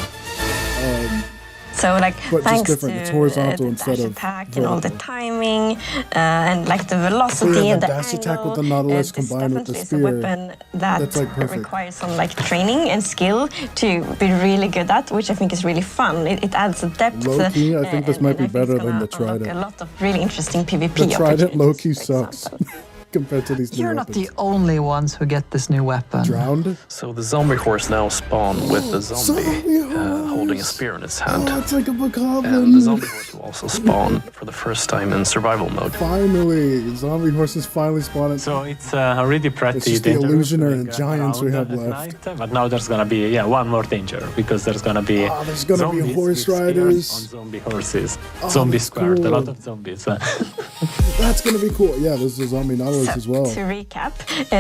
So like but thanks just different. to It's horizontal the instead dash of attack and all the timing and like the velocity and the the dash angle, attack with the Nautilus this combined with the definitely is spear. a weapon that that's like perfect. requires some like training and skill to be really good at, which I think is really fun. It adds a depth. Low-key, I think this might be better than the a Trident. lot of really interesting PvP The Trident opportunities. low-key sucks compared to these new You're not weapons. the only ones who get this new weapon. Drowned? So the zombie horse now spawn with the zombie holding a spear in its hand. Oh, it's like a bokoblin. And the zombie horse will also spawn for the first time in survival mode. Finally, zombie horses finally spawned. So it's already pretty It's just the dangerous. illusioner and giants we have at left. night, but now there's gonna be one more danger because there's gonna be there's gonna be zombies horse with spears riders. on zombie horses. Oh, Zombie that's squared, cool. a lot of zombies. That's gonna be cool. Yeah, there's a zombie Nautilus as well. To recap,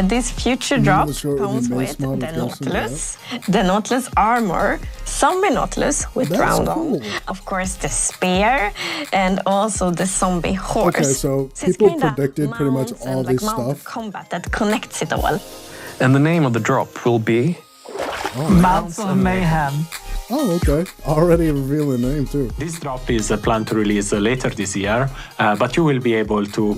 this future drop comes with the Nautilus, the Nautilus armor, zombie Nautilus with That's round cool. on, of course the spear, and also the zombie horse. Okay, so it's people kinda predicted pretty much mounts all and, this like, mount stuff. combat that connects it all. And the name of the drop will be Mounts of Mayhem. Oh, okay. Already revealing the name too. This drop is planned to release later this year, but you will be able to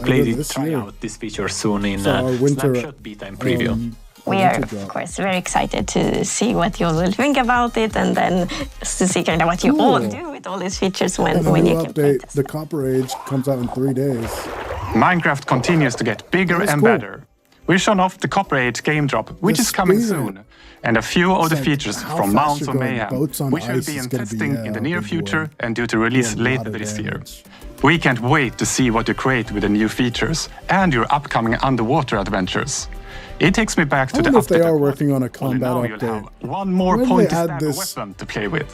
try out this feature soon in So our winter, Snapshot Beta and Preview. We are, of course, very excited to see what you will think about it, and then to see kind of what you all do with all these features when And the you new can play. update, the Copper Age, comes out in 3 days. Minecraft continues to get bigger That's and cool. better. We've shown off the Copper Age game drop, which The is coming spear. soon, and a few of the like features how from fast Mounts you're of going. Mayhem, Boats on which will ice be is in gonna be, testing in the a near big future one. and due to release Doing a lot later of this year. damage. We can't wait to see what you create with the new features and your upcoming underwater adventures. It takes me back I to the wonder if they update. are working on a Only combat now you'll update. have one more When they pointy add stab this- weapon to play with.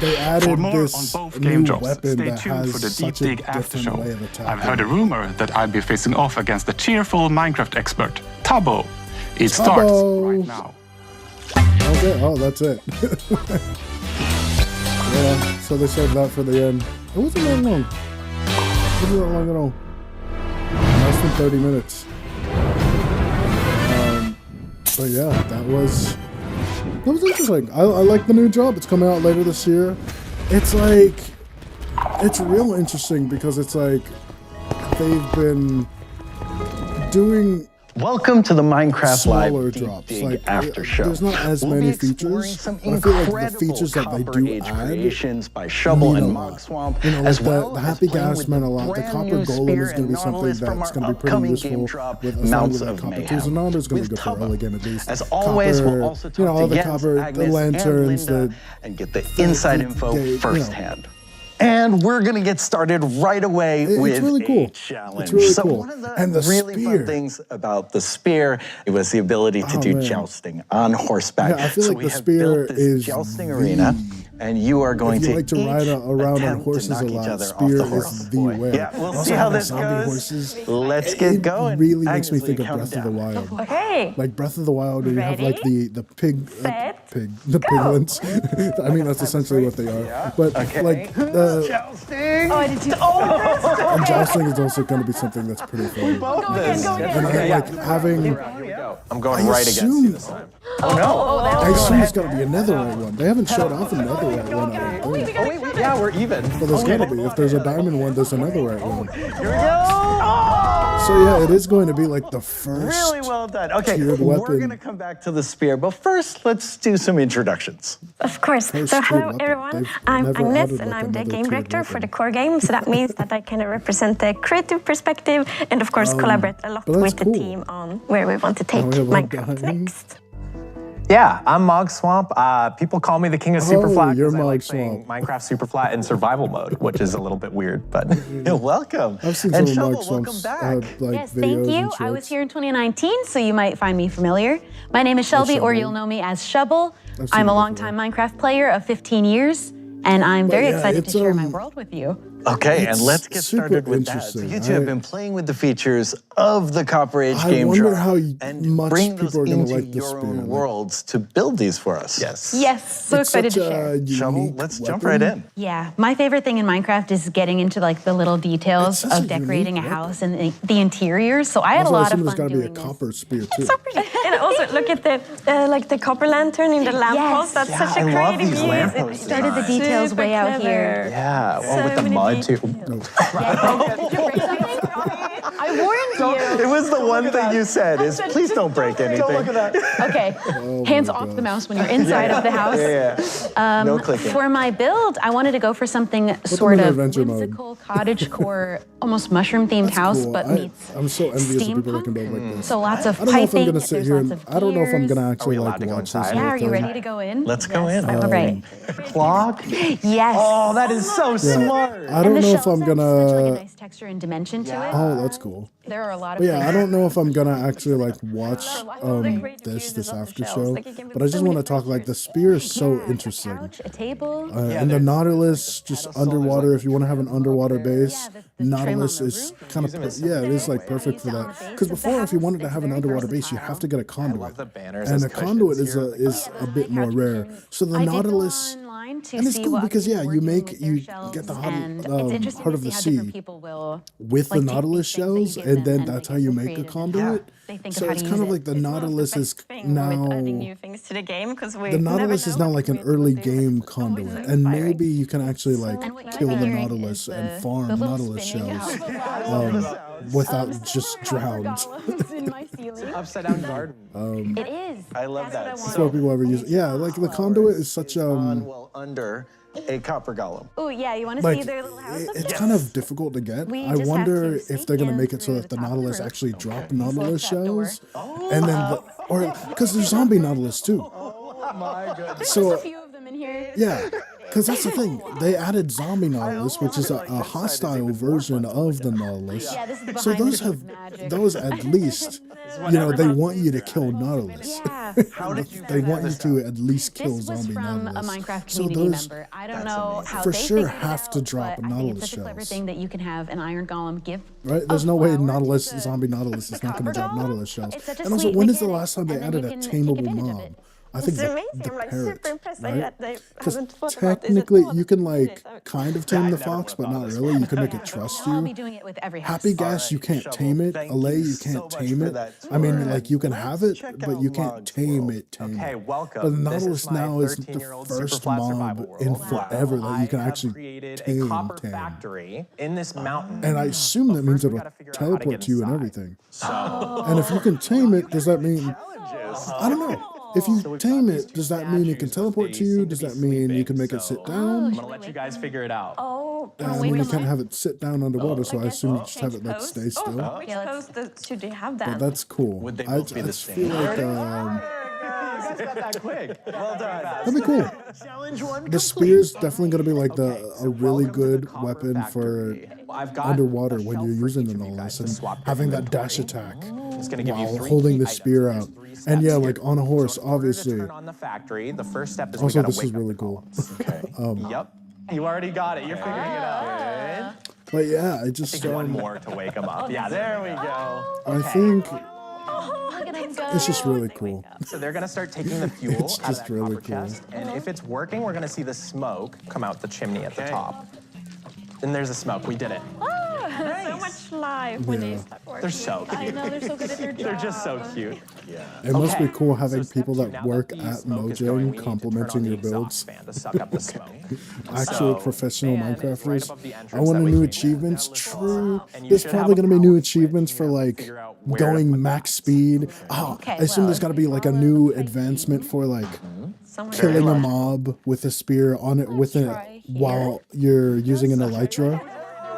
They For added more this on both new game drops, weapon stay that tuned for the has Deep such a Dig after different show. way of attacking. I've heard a rumor that I'd be facing off against the cheerful Minecraft expert, Tabo. It starts right now. Okay, oh, that's it. Yeah, so they saved that for the end. It wasn't that long. It wasn't that long at all. Less than 30 minutes. But yeah, that was interesting. I like the new job. It's coming out later this year. It's like, it's real interesting because it's like they've been doing Welcome to the Minecraft smaller Live Deep drops. Dig Like, After Show. there's not as We'll many be exploring features. some But I feel like the incredible features that they Copper do Age add creations by Shovel mean and a Mog lot. Swamp, You know, as like well the as Happy playing Gas with meant the a lot. The brand Copper new Golem spear is going to and be something Nautilus from that's our going to be pretty upcoming useful game drop, with as Mounts long as of Copper Mayhem. Tools and Nautilus is going to With be good for early game at least. As always, Copper, we'll also you know, talk all to the Jens, copper, the Agnes, lanterns, and Linda, the and get the inside info you know. firsthand. And we're going to get started right away with it's really cool. a challenge. It's really so cool. one of the, And the really spear. fun things about the spear it was the ability to do man. jousting on horseback. Yeah, I feel so like we the have spear built this is jousting arena, and you are going If you to like to ride around on attempt horses to a knock each lot, other spear off the is horse. the way. Yeah, we'll Also see how having this zombie goes. horses, Let's get going. It really makes me Agnes, think of count Breath of down. the Wild. Okay. Like Breath of the Wild, where you have like the pig, set, the piglins. I mean, that's essentially what they are. But like jousting. Oh, I did you? Oh, and jousting is also going to be something that's pretty fun. Both this. And like having, I'm going I right against assume- you this time. Oh no! I assume it's going to be a netherite one. They haven't showed off a netherite one. I don't think. Oh wait, yeah, we're even. But there's got to be. If there's a diamond one, there's a netherite one. Here we go. So yeah, it is going to be like the first. Really well done. Okay, tiered we're weapon. going to come back to the spear, but first, let's do some introductions. Of course. First So tiered hello weapon. everyone. They've I'm never Agnes added, and like, I'm the another game tiered director for weapon. the core game. So that means that I can represent the creative perspective and of course collaborate a lot but that's with the cool. team on where we want to take we have one Minecraft behind. next. Yeah, I'm Mog Swamp. People call me the king of Superflat you're because I Mog like playing Minecraft Superflat in survival mode, which is a little bit weird, but You're welcome. I've seen And some of Mog Shovel, welcome Swamp's back. like Yes, videos thank you. and I was shorts. here in 2019, so you might find me familiar. My name is Shelby, or Shovel. you'll know me as Shovel. I've seen I'm a it longtime Minecraft player of 15 years, and I'm very yeah, excited it's, to share my world with you. Okay, and let's get started with that. So you two have been playing with the features of the Copper Age game jar and bring those into your own worlds to build these for us. Yes. Yes, so excited to share. Shovel, let's jump right in. Yeah, my favorite thing in Minecraft is getting into like the little details of decorating a house and the interiors. So I had a lot of fun doing this. Copper spear too. It's so pretty. And also look at the like the copper lantern in the lamppost. That's such a creative use. It started the details way out here. Yeah, well, with the mud too. I warned you. It was the one thing you said is please don't break anything. Don't look at that. Okay, hands off the mouse when you're inside of the house. No clicking. For my build, I wanted to go for something sort of whimsical, cottagecore, almost mushroom-themed house, but meets I'm so envious of people that can build like this. So lots of I don't know if I'm piping. gonna sit here. I don't know if I'm gonna actually like watch this. Yeah, are you ready to go in? Let's go in. All right. Clock? Yes. Oh, that is so smart. I don't know if I'm Such gonna. a nice texture and dimension to it. Oh, that's cool. There are a lot of. But yeah, I don't know if I'm gonna actually like watch this after show. But I just want to talk like the spear is so interesting. A table. And the Nautilus just underwater. If you want to have an underwater base, Nautilus is kind of it is like perfect for that. Because before, if you wanted to have an underwater base, you have to get a conduit, and a conduit is a bit more rare. So the Nautilus. And it's cool because you get the heart of the sea with the Nautilus shells, and then that's how you make a conduit. So it's kind of like the Nautilus is now adding new things to the game because we the Nautilus is now like an early game conduit, and maybe you can actually like kill the Nautilus and farm Nautilus shells without just drowned. Upside down garden. It is. I love that. That's what people ever use. Yeah, like the conduit is such under a copper golem. Oh yeah, you want to see their little house? It's kind of difficult to get. I wonder if they're gonna make it so that the Nautilus actually drop Nautilus shells, and then or because there's zombie Nautilus too. Oh my goodness. So a few of them in here. yeah. Because that's the thing, they added zombie Nautilus, which is a hostile version of the Nautilus. So those at least, they want you to kill Nautilus. They want you to at least kill zombie Nautilus. A Minecraft so community those member. I don't know how for they sure figured it have out, to drop but I think Nautilus it's such a clever shells. thing that you can have an iron golem give. Right? There's no way zombie Nautilus is not going to drop Nautilus shells. And also, when is the last time they added a tameable mob? I think the parrot, right? Because technically you can like kind of tame the fox, but not really. You can make it trust I'll you. be doing it with every house. Happy Gas, you can't tame it. Allay, you can't tame it. I mean, like you can have it, but you can't tame it. Okay, welcome. But the Nautilus now is the first mob in forever that you can actually tame. Factory in this mountain. And I assume that means it'll teleport to you and everything. And if you can tame it, does that mean? I don't know. If you tame it, does that mean it can teleport to you? Does that mean you can make it sit down? I'm gonna let you guys figure it out. I mean, you can't have it sit down underwater, so I assume you just have it like stay still. Which host should they have But that? that's cool. Would they I both be the just same? feel like You guys got that quick. Well done. that'd be cool. Challenge one. The spear's definitely gonna be like a really good weapon for underwater when you're using the Nautilus and having that dash attack while holding the spear out. And yeah, like on a horse, obviously. Turn on the factory. The first step is we Also, gotta this wake is really cool. Yep. You already got it. You're figuring it out. But yeah, I just One more to wake them up. Yeah, there we go. I think Look at him go. it's just really cool. So they're gonna start taking the fuel It's out of just that really copper cool. chest, and if it's working, we're gonna see the smoke come out the chimney at the top. And there's the smoke. We did it. So much life when they start working. They're so cute. I know they're so good at their job. They're just so cute. It must be Okay. cool having So people step two, that now work the at smoke is going, we need Mojang to complimenting turn on your the builds. exhaust fan to suck up the smoke. Actual So, professional fan is right Minecrafters. above the entrance, I want that way new you achievements. can lift True. and you There's should probably have a going to be new power achievements for like going max speed. Oh, I assume there's got to be like a new advancement for like killing a mob with a spear on it with it while you're using an elytra.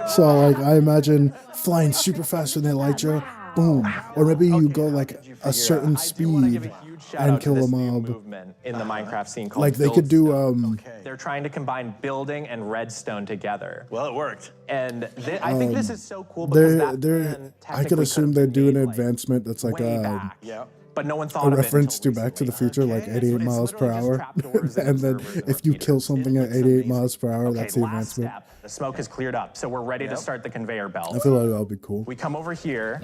So like I imagine flying super fast with an elytra, boom. Or maybe you go like a certain speed and kill a mob. Movement in the Minecraft scene called Like they could do They're trying to combine building and redstone together. Well, it worked. And I think this is so cool because they're I could assume they're doing an advancement that's like but no one a thought of it. reference to Back to the Future, like 88 miles per hour. And then if you kill something at 88 miles per hour, that's the advancement. Step. The smoke has cleared up, so we're ready to start the conveyor belt. I feel like that'll be cool. We come over here,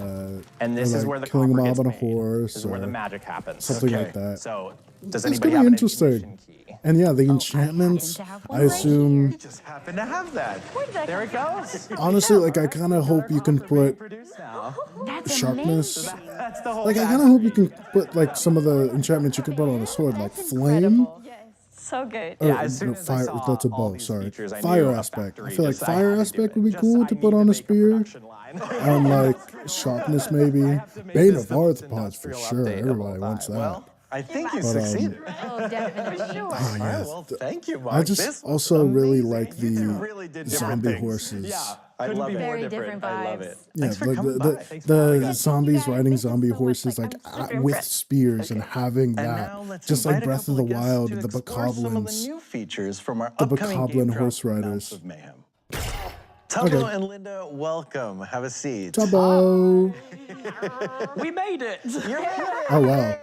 and this is like where the killing a copper mob gets on a made. horse. This is where the magic happens. Something like that. So, does It's anybody gonna have be interesting. And yeah, the enchantments, I assume. just happen to have that. There it goes. Honestly, like, I kind of hope you can put sharpness. That's the whole Like, I kind of hope you can put, like, some of the enchantments you can put on a sword, like flame. So good. Or, no, fire, that's a bow, sorry. Fire aspect. I feel like fire aspect would be cool to put on a spear. Like, sharpness, maybe. Bane of Arthropods, for sure. Everybody wants that. I think you succeeded. Oh, definitely. Sure. Oh, yeah. Well, thank you, Mark. I just also really like the zombie horses. I love it. Very different vibes. I love it. Yeah, like the zombies riding zombie horses like with spears and having that, just like Breath of the Wild, the bokoblins, new features from our the upcoming bokoblin horse riders. of Mayhem. Tubbo and Linda, welcome. Have a seat. Tubbo. We made it. Oh wow.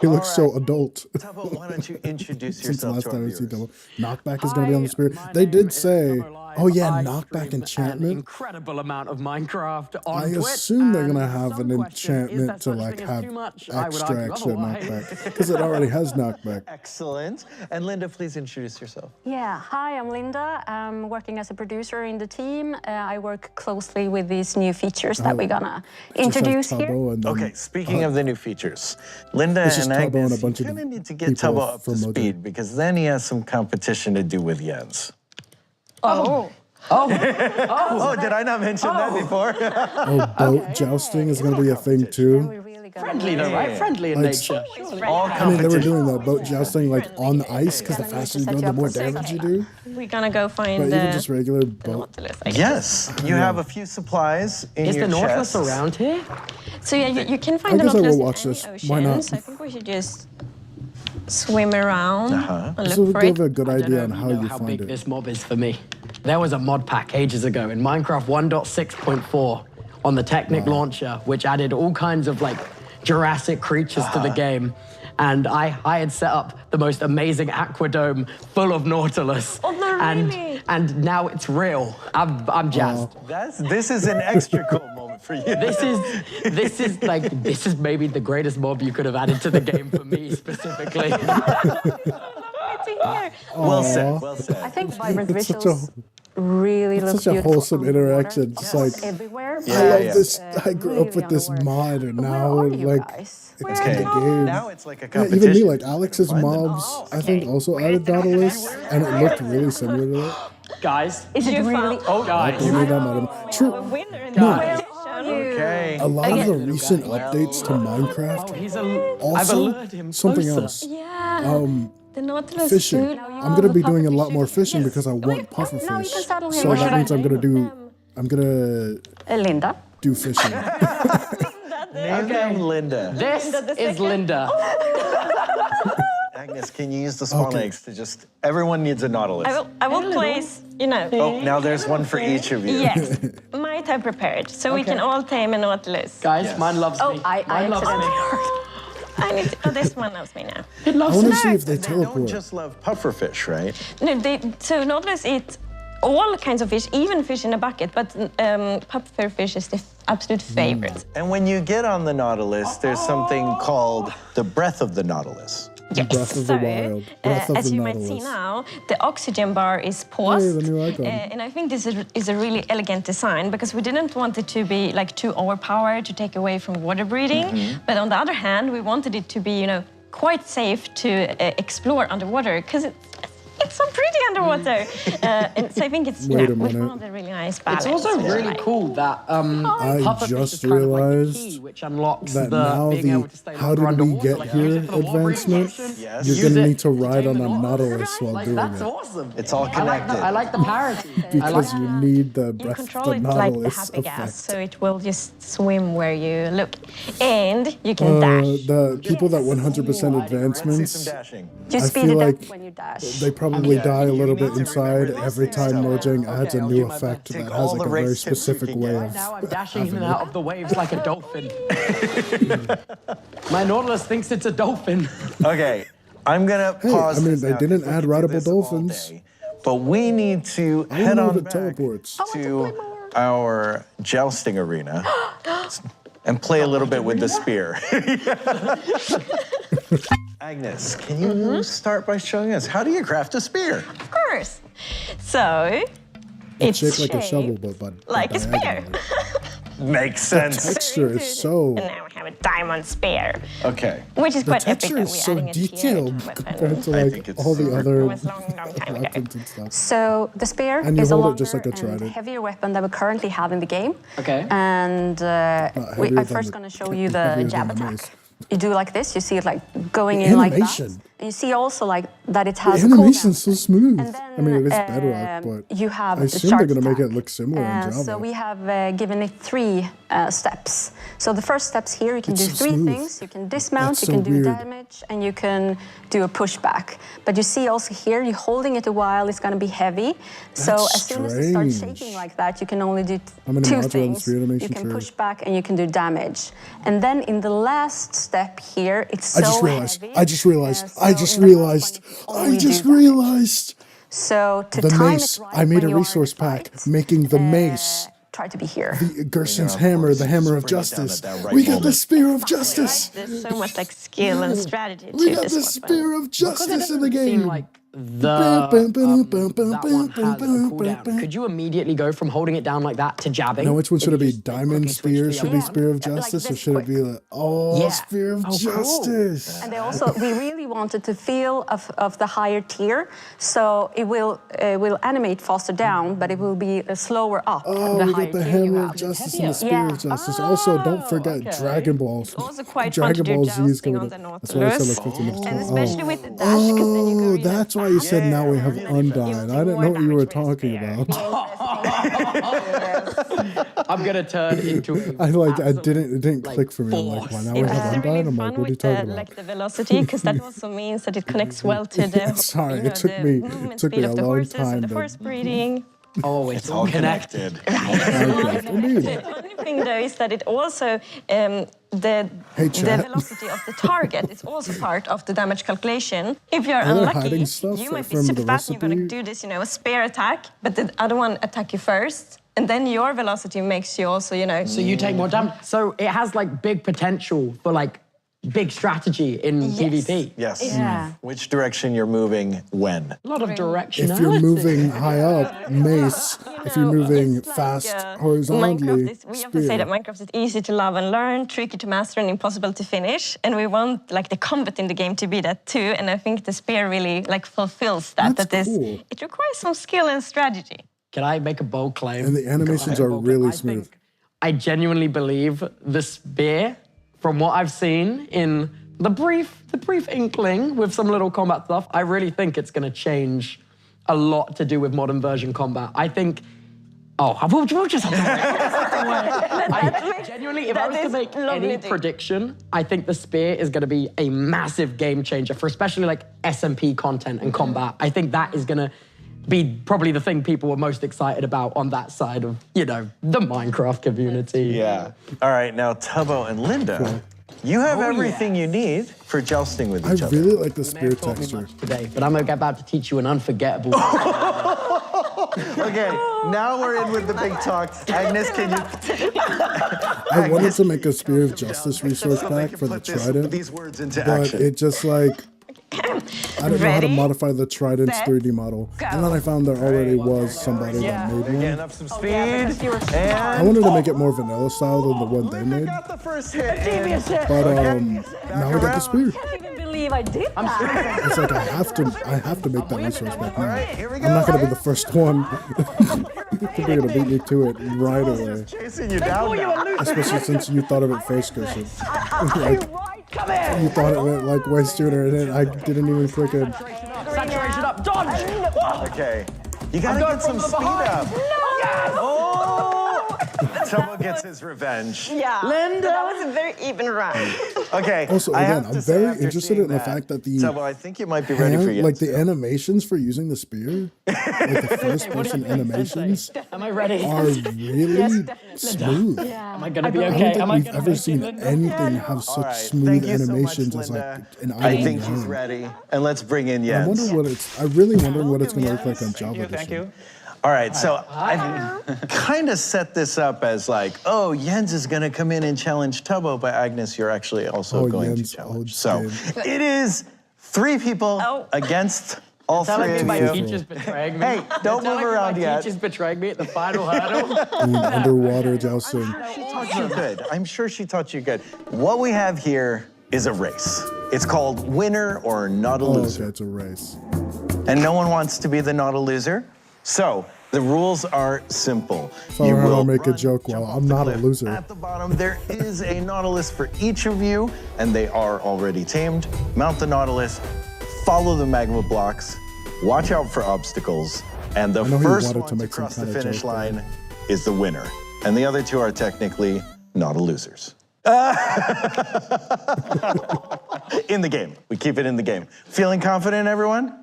He looks so adult. Tubbo, why don't you introduce Since the yourself last to our time we see viewers? Tubbo. Knockback is going to be on the spear. They did say, oh yeah, knockback enchantment. Incredible amount of Minecraft on I assume they're going to have an enchantment to like have extra knockback because it already has knockback. Excellent. And Linda, please introduce yourself. Yeah, hi, I'm Linda. I'm working as a producer in the team. I work closely with these new features that we're gonna introduce here. Okay, speaking of the new features, Linda and Agnes, you kind of need to get Tubbo up to speed because then he has some competition to do with Jens. Did I not mention that before? Boat jousting is going to be a thing too. Friendly though, right? Friendly in nature. I mean, they were doing that boat jousting like on the ice because the faster you go, the more damage you do. We're gonna go find But even just regular boat. Yes, you have a few supplies in Is your the Nautilus chests. around here? So yeah, you can find I the guess I will Nautilus watch in this. any Why not? oceans. I think we should just swim around and This look will for give it. a good idea on how you How find big it. this mob is for me. There was a mod pack ages ago in Minecraft 1.6.4 on the Technic launcher, which added all kinds of like Jurassic creatures to the game. And I had set up the most amazing aquadome full of Nautilus. Oh, no, really? And now it's real. I'm jazzed. This is an extra cool moment for you. This is maybe the greatest mob you could have added to the game for me specifically. Well said, well said. I think vibrant It's such visuals really look It's such a beautiful. wholesome interaction. It's like, Everywhere. I love this. I grew up with this mod, and now like it's in the game. Now it's like a Yeah, competition. even me, like Alex's mobs, I think also added Nautilus, and it looked really similar to it. Guys, Is it really? oh I guys. made that mod. True. Okay. A lot of the recent updates to Minecraft. Also, something else. Yeah. The Nautilus Fishing. suit. I'm gonna be doing a lot more fishing because I want pufferfish. Now you can saddle him. So What that should I means I'm gonna do. I'm gonna Linda. do fishing. Name them Linda. This is Linda. Agnes, can you use the spawn eggs to just... Everyone needs a Nautilus. I will place, Oh, now there's one for each of you. Yes, my time prepared, so we can all tame a Nautilus. Guys, mine loves me. I loves me. I need to, this one loves me now. I want to see if they They don't teleport. just love pufferfish, right? No, so Nautilus eat all kinds of fish, even fish in a bucket, but pufferfish is the absolute favorite. And when you get on the Nautilus, there's something called the breath of the Nautilus. Yes. Breath of the Wild. Breath of as the you might see Nautilus. now, the oxygen bar is paused. Hey, the new icon. And I think this is a really elegant design because we didn't want it to be like too overpowered to take away from water breathing. But on the other hand, we wanted it to be, quite safe to explore underwater because it's so pretty underwater. And so I think it's, Wait a we minute. found a really nice balance. It's also which I really like. cool that I pufferfish just is kind of like the realized key, which unlocks that the now being able to stay how did we underwater, get like, here use it for the wall breathing advancement, function. Yes. you're Use going to it need to ride tame on the a Nautilus while Like, doing that's it. awesome. It's all I connected. like the parity. Because you need the You breath control the it like the Nautilus happy gas, effect. so it will just swim where you look. And you can dash. The people that 100% Some advancements, dashing. You I speed feel it like up when you dash. they probably probably die a little bit inside. Every time merging adds a new effect that has like a very specific way of. Now I'm dashing in and out of the waves like a dolphin. My Nautilus thinks it's a dolphin. Okay, I'm gonna pause. I mean, they didn't add rideable dolphins. But we need to head on back teleports. to our jousting arena and play a little bit with the spear. Agnes, can you start by showing us how do you craft a spear? Of course. So it's shaped like a shovel, but like a spear. Makes sense. The texture is so. And now we have a diamond spear. Okay. Which is quite epic texture that is we're so adding a detailed compared to like all the other weapons and stuff. So the spear And you is a hold it longer just like a and trident. heavier weapon that we currently have in the game. Okay. And I'm first going to show you the jab attack. You do like this, you see it like going in like that. And you see also like that it has The a cooldown. animation's so smooth. I mean, it is Bedrock, but you have I the assume charge they're going to make attack. it look similar in Java. So we have given it 3 steps. So the first steps here, you can do 3 things. You can dismount, That's you can so do weird. damage, and you can do a pushback. But you see also here, you're holding it a while, it's going to be heavy. So That's as soon as it starts strange. shaking like that, you can only do I'm gonna 2 module things. this for your You animation can tree. push back and you can do damage. And then in the last step here, it's so I just realized. heavy. I just realized. so I just in the last realized. one, I you just only do realized. So to The time mace. it right I made when a you are in resource pack fight, making the mace. try to be here. The Gerson's hammer, the hammer of justice. We got the spear of justice. There's so much like skill and strategy We to got this the weapon. spear of justice in the game. Like that one has a cooldown. Could you immediately go from holding it down like that to jabbing? Now, which one should it be? Diamond spear should be spear of justice, or should it be the spear of justice? And they also, we really wanted to feel of the higher tier, so it will animate faster down, but it will be slower up. Oh, the we higher got the tier you hammer have. of justice and the spear of justice. Also, don't forget Dragon Balls. Also quite fun to Dragon do Ball Z is jousting coming on up. the That's why I said Nautilus. like 15 minutes. And especially with the dash, because then you go really That's why you said now we have Undyne. I didn't know what you were talking about. I'm gonna turn into. It didn't click for me. I'm like, why now we have Undyne? I'm like, what are you talking about? Like the velocity, because that also means that it connects well to the. Sorry, you know, it took the me movement a speed of the long horses time and the to. horse breeding. Oh, it's all connected. The funny thing though is that it also the velocity of the target is also part of the damage calculation. If you're Are they unlucky, hiding stuff you might be from super the fast and you're going to recipe? do this, a spear attack, but the other one attack you first, and then your velocity makes you also, So you take more damage. So it has like big potential for like big strategy in PvP. Yes. Yeah. Which direction you're moving when? A lot of direction. If you're moving high up, mace. If you're moving fast horizontally, we often say that Minecraft is easy to love and learn, tricky to master, and impossible to finish. And we want like the combat in the game to be that too. And I think the spear really like fulfills that. That's cool. It requires some skill and strategy. Can I make a bold claim? And the animations are really smooth. I genuinely believe the spear, from what I've seen in the brief inkling with some little combat stuff, I really think it's going to change a lot to do with modern version combat. I think, we'll just have to genuinely, if I was to make any prediction, I think the spear is going to be a massive game changer for especially like SMP content and combat. I think that is going to be probably the thing people were most excited about on that side of, the Minecraft community. Yeah. All right, now Tubbo and Linda, you have everything you need for jousting with each I other. really like the spear texture. Today, but I'm about to teach you an unforgettable. Okay, now we're in with the big talk. Agnes, can you? I wanted to make a spear of justice resource pack for the trident, these words into but action. it just like. I didn't know how to modify the Trident's 3D model. And then I found there already was somebody that made one. Getting up some speed. I wanted to make it more vanilla style than the one they made. The first hit. But now we got the spear. I can't even believe I did that. It's like I have to make that resource pack now. I'm not gonna be the first one. They're gonna beat me to it right away. Chasing you down now. Especially since you thought of it first, Gerson. You thought it went like way sooner, and then I didn't even click it. Saturation up, dodge! Okay, you gotta get some speed up. No! Oh! Tubbo gets his revenge. Yeah. Linda! That was a very even round. Okay. Also, again, I'm very interested in the fact that the Tubbo, I think you might be ready for like the animations for using the spear, like the first-person animations, Am I ready? are really smooth. Am I gonna I be don't okay? think Am I we've gonna ever be seen Linda? anything have such right. smooth Thank you so much, animations as like Linda. an item. I think he's ready. And let's bring in I Jens. wonder what it's. I really wonder what it's going to look like on Java Edition. All right, so I kind of set this up as like, oh, Jens is going to come in and challenge Tubbo, but Agnes, you're actually also going to challenge. So it is 3 people against all 3 of you. My teacher's betraying me. Hey, don't move around my yet. teacher's betraying me at the final hurdle. Underwater jousting. She taught you good. I'm sure she taught you good. What we have here is a race. It's called winner or not a loser. Okay, it's a race. And no one wants to be the not a loser. So the rules are simple. If I were to make a joke, well, I'm not a loser. At the bottom, there is a Nautilus for each of you, and they are already tamed. Mount the Nautilus, follow the magma blocks, watch out for obstacles, and the first one to cross the finish line is the winner. And the other 2 are technically not a losers. In the game. We keep it in the game. Feeling confident, everyone?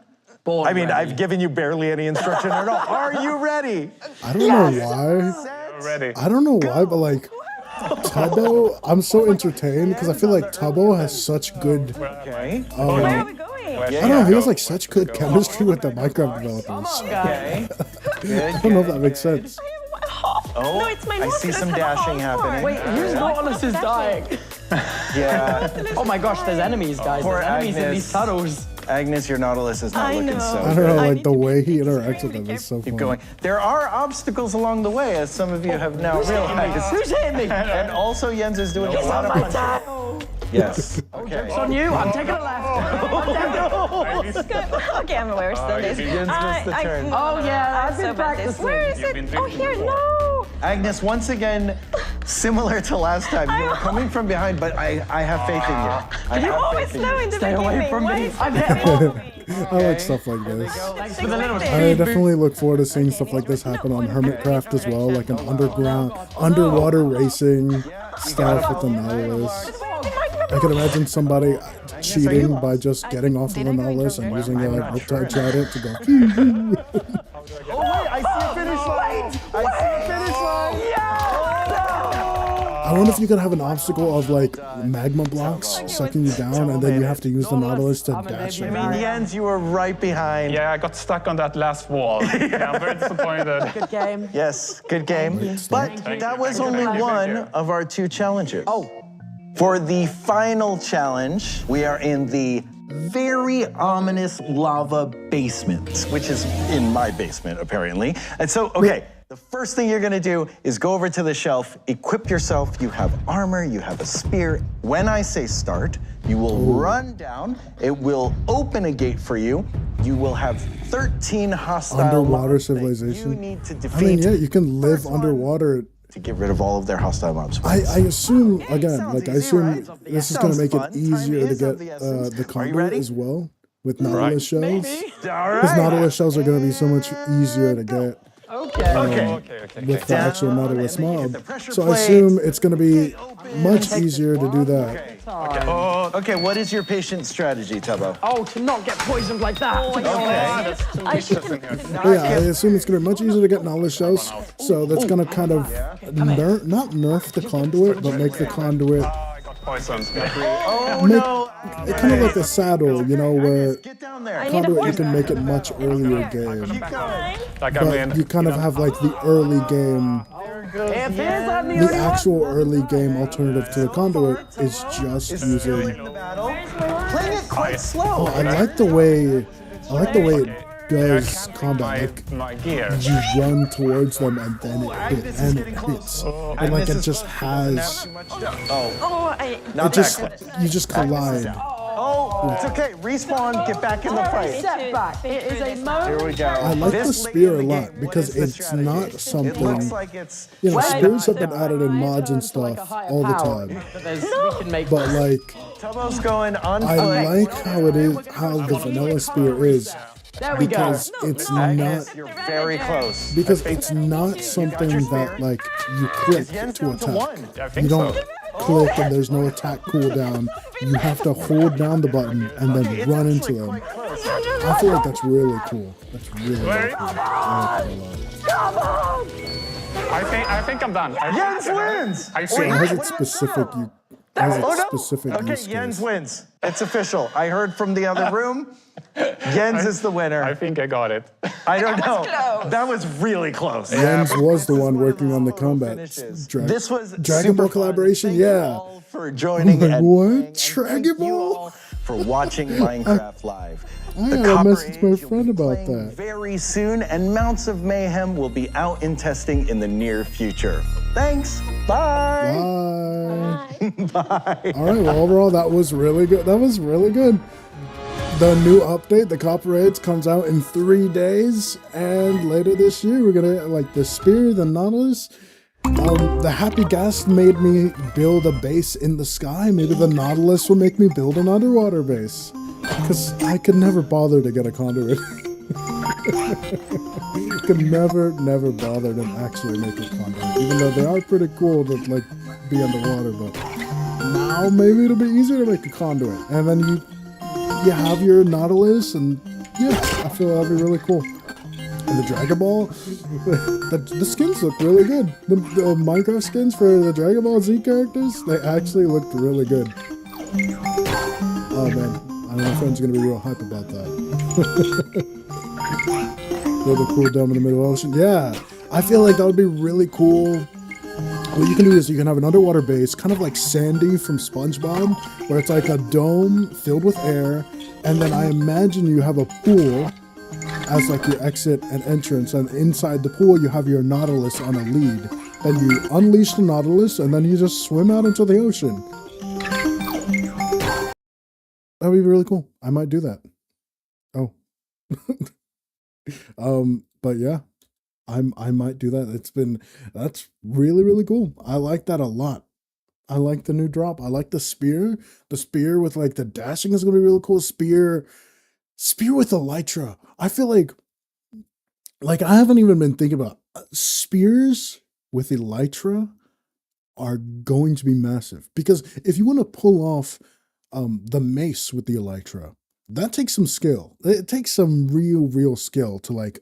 I mean, I've given you barely any instruction at all. Are you ready? I don't know why. Ready. I don't know why, but like Tubbo, I'm so entertained because I feel like Tubbo has such good. Okay. Where are we going? I don't know. He has like such good chemistry with the Minecraft developers. Okay. I don't know if that makes sense. Oh, No, it's my I see some dashing happening. Wait, whose Nautilus is dying? Yeah. Oh my gosh, there's enemies, guys. Poor There's enemies in Agnes. these tunnels. Agnes, your Nautilus is not looking so I don't know, like the way he interacts with them is so Keep fun. going. There are obstacles along the way, as some of you have now realized. Who's hitting me? And also, Jens is doing a lot of punching. Yes. Okay. It's on you. I'm taking a left. Okay, I'm aware still this. Jens missed the turn. Oh yeah, I've been practicing. practicing. Where is it? Oh, here, no. Agnes, once again, similar to last time, you were coming from behind, but I have faith in you. You always know in the Stay beginning. away from me. Why I'm is hit. I like stuff like this. Thanks for the little I definitely look forward to seeing stuff like this happen on Hermitcraft as well, like an underwater racing stuff with the Nautilus. I could imagine somebody cheating by just getting off of the Nautilus and using a Riptide Trident to go. Oh, wait, I see a finish line. I see a finish line. I wonder if you could have an obstacle of like magma blocks sucking you down, and then you have to use the Nautilus to dash I it. mean, Jens, you were right behind. Yeah, I got stuck on that last wall. Yeah, I'm very disappointed. Good game. Yes, good game. But that was only one of our 2 challenges. Oh. For the final challenge, we are in the very ominous lava basement, which is in my basement, apparently. And so, okay, the first thing you're gonna do is go over to the shelf, equip yourself. You have armor, you have a spear. When I say start, you will run down. It will open a gate for you. You will have 13 hostile Underwater mobs that civilization. you need to I defeat. mean, yeah, you can live underwater. To get rid of all of their hostile mobs. I assume, again, like I assume this is going to make it easier to get the conduit as well with Nautilus shells. Because Nautilus shells are going to be so much easier to get. With the actual Nautilus mob. So I assume it's going to be much easier to do that. Okay, what is your patient strategy, Tubbo? Oh, to not get poisoned like that. Okay. But yeah, I assume it's going to be much easier to get Nautilus shells. So that's going to kind of not nerf the conduit, but make the conduit kind of like a saddle, you know, where conduit you can make it much earlier game. But you kind of have like the early game. The actual early game alternative to the conduit is just using. Playing it quite slow. Oh, I like the way it does combat. Like you run towards them and then it hits. And like it just has. You just collide. Oh, it's okay. Respawn, get back in the fight. Setback. It is a moment. Here we go. I like the spear a lot because it's not something. You know, spears have been added in mods and stuff all the time. But like, Tubbo's going on I like how it is, how the vanilla spear is. There we go. Because it's not. You're very close. Because it's not something that like you click to attack. You don't click and there's no attack cooldown. You have to hold down the button and then run into them. I feel like that's really cool. That's really cool. I like that a lot. I think I'm done. Jens wins! I So see. it has its specific specific Okay, use Jens case. wins. It's official. I heard from the other room. Jens is the winner. I think I got it. I don't know. That was really close. Jens was the one working on the combat. This was Dragon Ball collaboration, yeah. For joining I'm like, and what? Dragon Ball? for watching Minecraft Live. I The gotta Copper message my Age you'll friend be about playing that. very soon, and Mounts of Mayhem will be out in testing in the near future. Thanks. Bye. Bye. All right, well, overall, that was really good. That was really good. The new update, the Copper Age, comes out in 3 days, and later this year, we're gonna like the Spear, the Nautilus. The Happy Gas made me build a base in the sky. Maybe the Nautilus will make me build an underwater base. Because I could never bother to get a conduit. Could never bother to actually make a conduit. Even though they are pretty cool to like be underwater, but now maybe it'll be easier to make a conduit. And then you have your Nautilus, and yeah, I feel that'll be really cool. And the Dragon Ball, the skins look really good. The Minecraft skins for the Dragon Ball Z characters, they actually looked really good. Oh man. I know my friend's gonna be real hype about that. Build a cool dome in the middle ocean. Yeah, I feel like that would be really cool. What you can do is you can have an underwater base, kind of like Sandy from SpongeBob, where it's like a dome filled with air, and then I imagine you have a pool as like your exit and entrance, and inside the pool you have your Nautilus on a lead. Then you unleash the Nautilus, and then you just swim out into the ocean. That would be really cool. I might do that. Oh. But yeah, I might do that. That's really, really cool. I like that a lot. I like the new drop. I like the spear. The spear with like the dashing is gonna be really cool. Spear with elytra. I feel like I haven't even been thinking about spears with elytra are going to be massive, because if you want to pull off the mace with the elytra, that takes some skill. It takes some real skill to like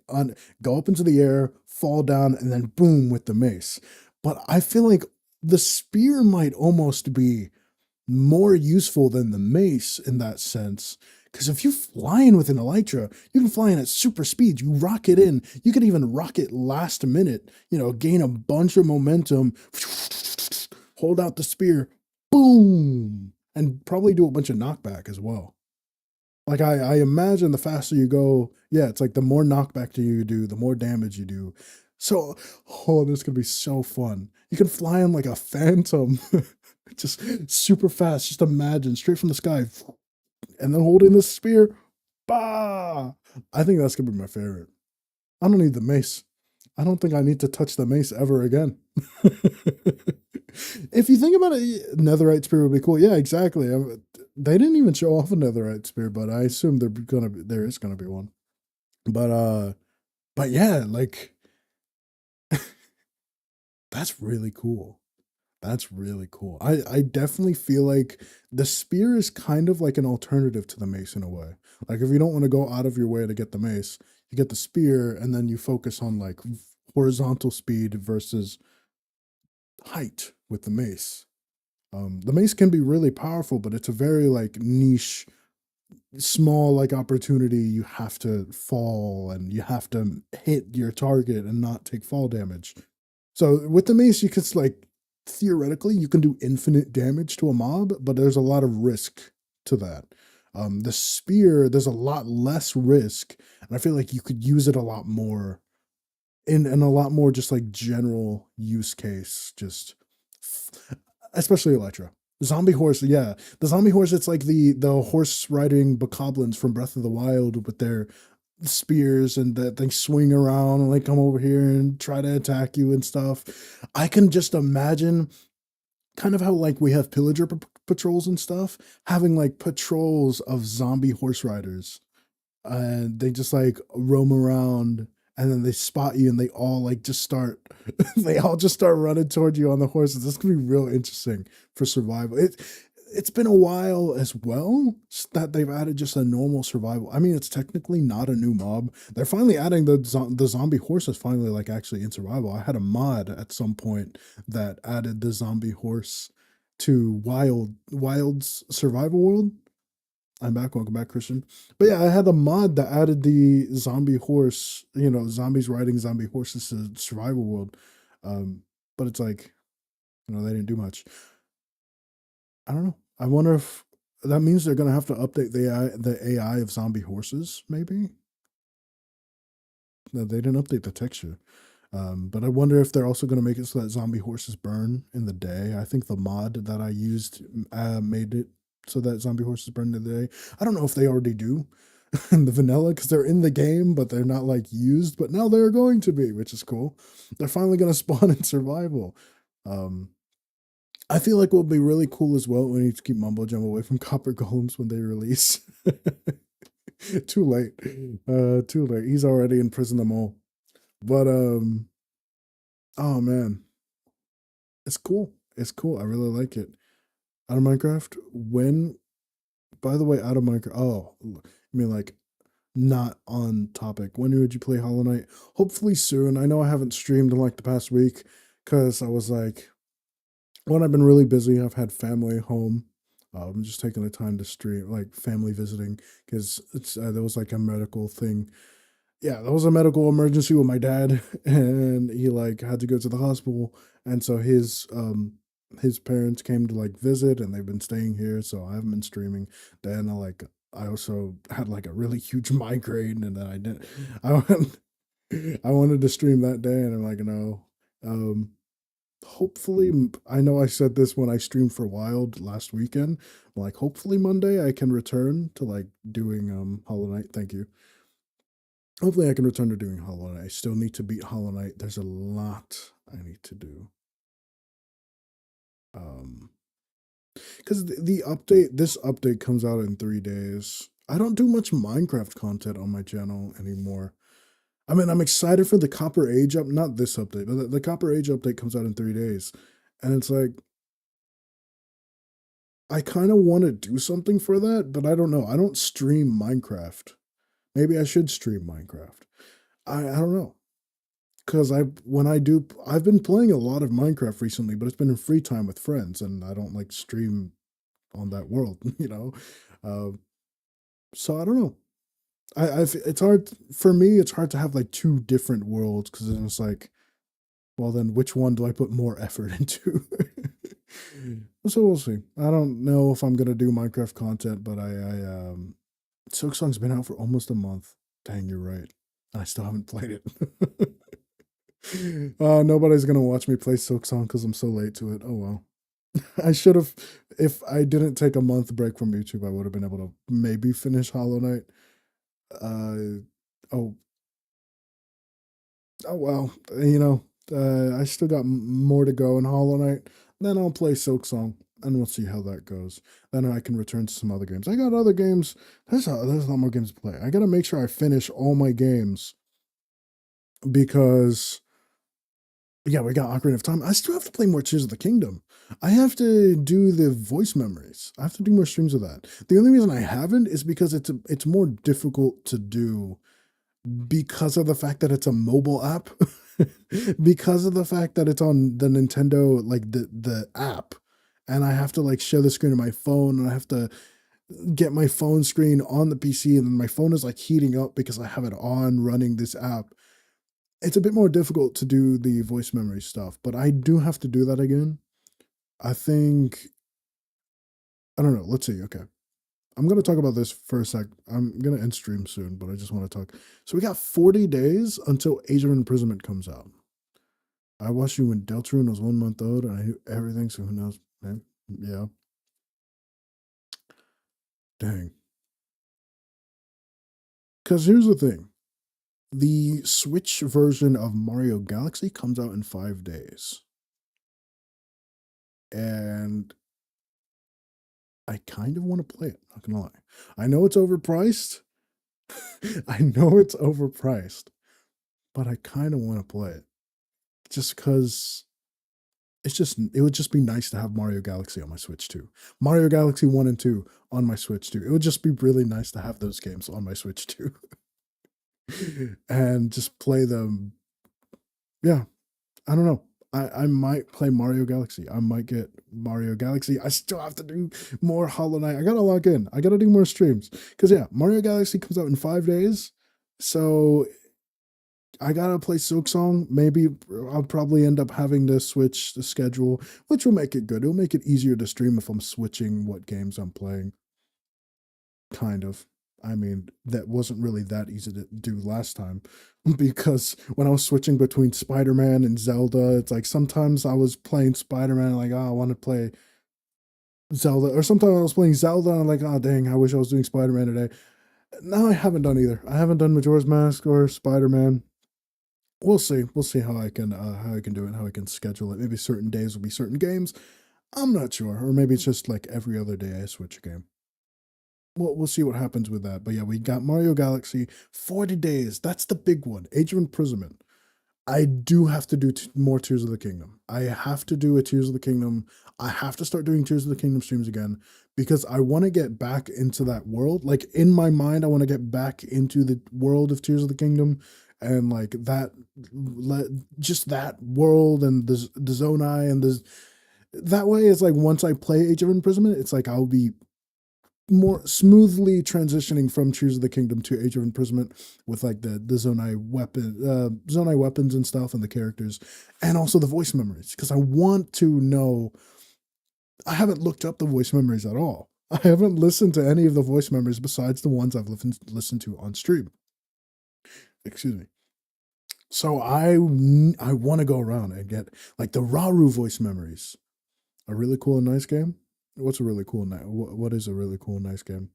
go up into the air, fall down, and then boom with the mace. But I feel like the spear might almost be more useful than the mace in that sense. Because if you fly in with an elytra, you can fly in at super speed. You rocket in. You can even rocket last minute, gain a bunch of momentum, hold out the spear, boom, and probably do a bunch of knockback as well. Like I imagine the faster you go, yeah, it's like the more knockback you do, the more damage you do. So, this could be so fun. You can fly in like a phantom, just super fast. Just imagine, straight from the sky, and then holding the spear. Bah! I think that's gonna be my favorite. I don't need the mace. I don't think I need to touch the mace ever again. If you think about it, netherite spear would be cool. Yeah, exactly. They didn't even show off a netherite spear, but I assume there is gonna be one. But yeah, like that's really cool. That's really cool. I definitely feel like the spear is kind of like an alternative to the mace in a way. Like if you don't want to go out of your way to get the mace, you get the spear, and then you focus on like horizontal speed versus height with the mace. The mace can be really powerful, but it's a very like niche, small like opportunity. You have to fall and you have to hit your target and not take fall damage. So with the mace, you could like theoretically you can do infinite damage to a mob, but there's a lot of risk to that. The spear, there's a lot less risk, and I feel like you could use it a lot more in a lot more just like general use case, especially Elytra. Zombie horse, yeah. The zombie horse, it's like the horse riding bokoblins from Breath of the Wild with their spears, and that they swing around and like come over here and try to attack you and stuff. I can just imagine kind of how like we have pillager patrols and stuff, having like patrols of zombie horse riders. and they just like roam around, and then they spot you, and they all like just start, they all just start running toward you on the horses. This could be real interesting for survival. It's been a while as well that they've added just a normal survival. I mean, it's technically not a new mob. They're finally adding the zombie horse is finally like actually in survival. I had a mod at some point that added the zombie horse to Wild's survival world. I'm back. Welcome back, Christian. But yeah, I had a mod that added the zombie horse, zombies riding zombie horses to survival world. But it's like, they didn't do much. I don't know. I wonder if that means they're gonna have to update the AI of zombie horses, maybe? No, they didn't update the texture. But I wonder if they're also gonna make it so that zombie horses burn in the day. I think the mod that I used made it so that zombie horses burn in the day. I don't know if they already do in the vanilla, because they're in the game, but they're not like used. But now they're going to be, which is cool. They're finally gonna spawn in survival. I feel like what will be really cool as well. We need to keep Mumbo Jumbo away from Copper Golems when they release. Too late. Too late. He's already imprisoned them all. But oh man. It's cool. It's cool. I really like it. Out of Minecraft, by the way, out of Minecraft, oh, you mean like not on topic. When would you play Hollow Knight? Hopefully soon. I know I haven't streamed in like the past week because I was like, when I've been really busy, I've had family home. I'm just taking the time to stream, like family visiting, because there was like a medical thing. Yeah, there was a medical emergency with my dad, and he like had to go to the hospital, and so his parents came to like visit, and they've been staying here, so I haven't been streaming. Then I also had like a really huge migraine, and then I didn't. I wanted to stream that day, and I'm like, no. Hopefully, I know I said this when I streamed for Wild last weekend. Like, hopefully Monday I can return to like doing Hollow Knight. Thank you. Hopefully I can return to doing Hollow Knight. I still need to beat Hollow Knight. There's a lot I need to do. Because this update comes out in 3 days. I don't do much Minecraft content on my channel anymore. I mean, I'm excited for the Copper Age not this update, but the Copper Age update comes out in 3 days. And it's like, I kind of want to do something for that, but I don't know. I don't stream Minecraft. Maybe I should stream Minecraft. I don't know. Because I've been playing a lot of Minecraft recently, but it's been in free time with friends, and I don't like stream on that world, so I don't know. It's hard for me. It's hard to have like two different worlds because it's like, well, then which one do I put more effort into? So we'll see. I don't know if I'm gonna do Minecraft content, but Silksong's been out for almost a month. Dang, you're right. I still haven't played it. Nobody's gonna watch me play Silksong because I'm so late to it. Oh well. I should have. If I didn't take a month break from YouTube, I would have been able to maybe finish Hollow Knight. Oh well, I still got more to go in Hollow Knight. Then I'll play Silksong, and we'll see how that goes. Then I can return to some other games. I got other games. There's a lot more games to play. I gotta make sure I finish all my games because, yeah, we got Ocarina of Time. I still have to play more Tears of the Kingdom. I have to do the voice memories. I have to do more streams of that. The only reason I haven't is because it's more difficult to do because of the fact that it's a mobile app. Because of the fact that it's on the Nintendo, like the app, and I have to like share the screen of my phone, and I have to get my phone screen on the PC, and then my phone is like heating up because I have it on running this app. It's a bit more difficult to do the voice memory stuff, but I do have to do that again. I think, I don't know. Let's see. Okay. I'm going to talk about this for a sec. I'm going to end stream soon, but I just want to talk. So we got 40 days until Age of Imprisonment comes out. I watched you when Deltarune was 1 month old, and I knew everything, so who knows? Man, yeah. Dang. Because here's the thing. The Switch version of Mario Galaxy comes out in 5 days. And I kind of want to play it, not gonna lie. I know it's overpriced, I know it's overpriced, but I kind of want to play it. Just because it would just be nice to have Mario Galaxy on my Switch too. Mario Galaxy 1 and 2 on my Switch too. It would just be really nice to have those games on my Switch too. And just play them. Yeah, I don't know. I might play Mario Galaxy. I might get Mario Galaxy. I still have to do more Hollow Knight. I gotta log in. I gotta do more streams. Because yeah, Mario Galaxy comes out in 5 days. So I gotta play Silksong. Maybe I'll probably end up having to switch the schedule, which will make it good. It'll make it easier to stream if I'm switching what games I'm playing. Kind of. I mean, that wasn't really that easy to do last time, because when I was switching between Spider-Man and Zelda, it's like sometimes I was playing Spider-Man and like, oh, I want to play Zelda, or sometimes I was playing Zelda and I'm like, oh dang, I wish I was doing Spider-Man today. Now I haven't done either. I haven't done Majora's Mask or Spider-Man. We'll see. We'll see how I can do it, how I can schedule it. Maybe certain days will be certain games. I'm not sure. Or maybe it's just like every other day I switch a game. We'll see what happens with that. But yeah, we got Mario Galaxy, 40 days. That's the big one. Age of Imprisonment. I do have to do more Tears of the Kingdom. I have to do a Tears of the Kingdom. I have to start doing Tears of the Kingdom streams again, because I want to get back into that world. Like, in my mind, I want to get back into the world of Tears of the Kingdom, and like that, just that world and the Zonai and that way. It's like once I play Age of Imprisonment, it's like I'll be more smoothly transitioning from Tears of the Kingdom to Age of Imprisonment with like the Zonai weapons and stuff, and the characters, and also the voice memories, because I want to know. I haven't looked up the voice memories at all. I haven't listened to any of the voice memories besides the ones I've listened to on stream. Excuse me. So I want to go around and get like the Rauru voice memories. A really cool and nice game. What's a really cool what is a really cool nice game?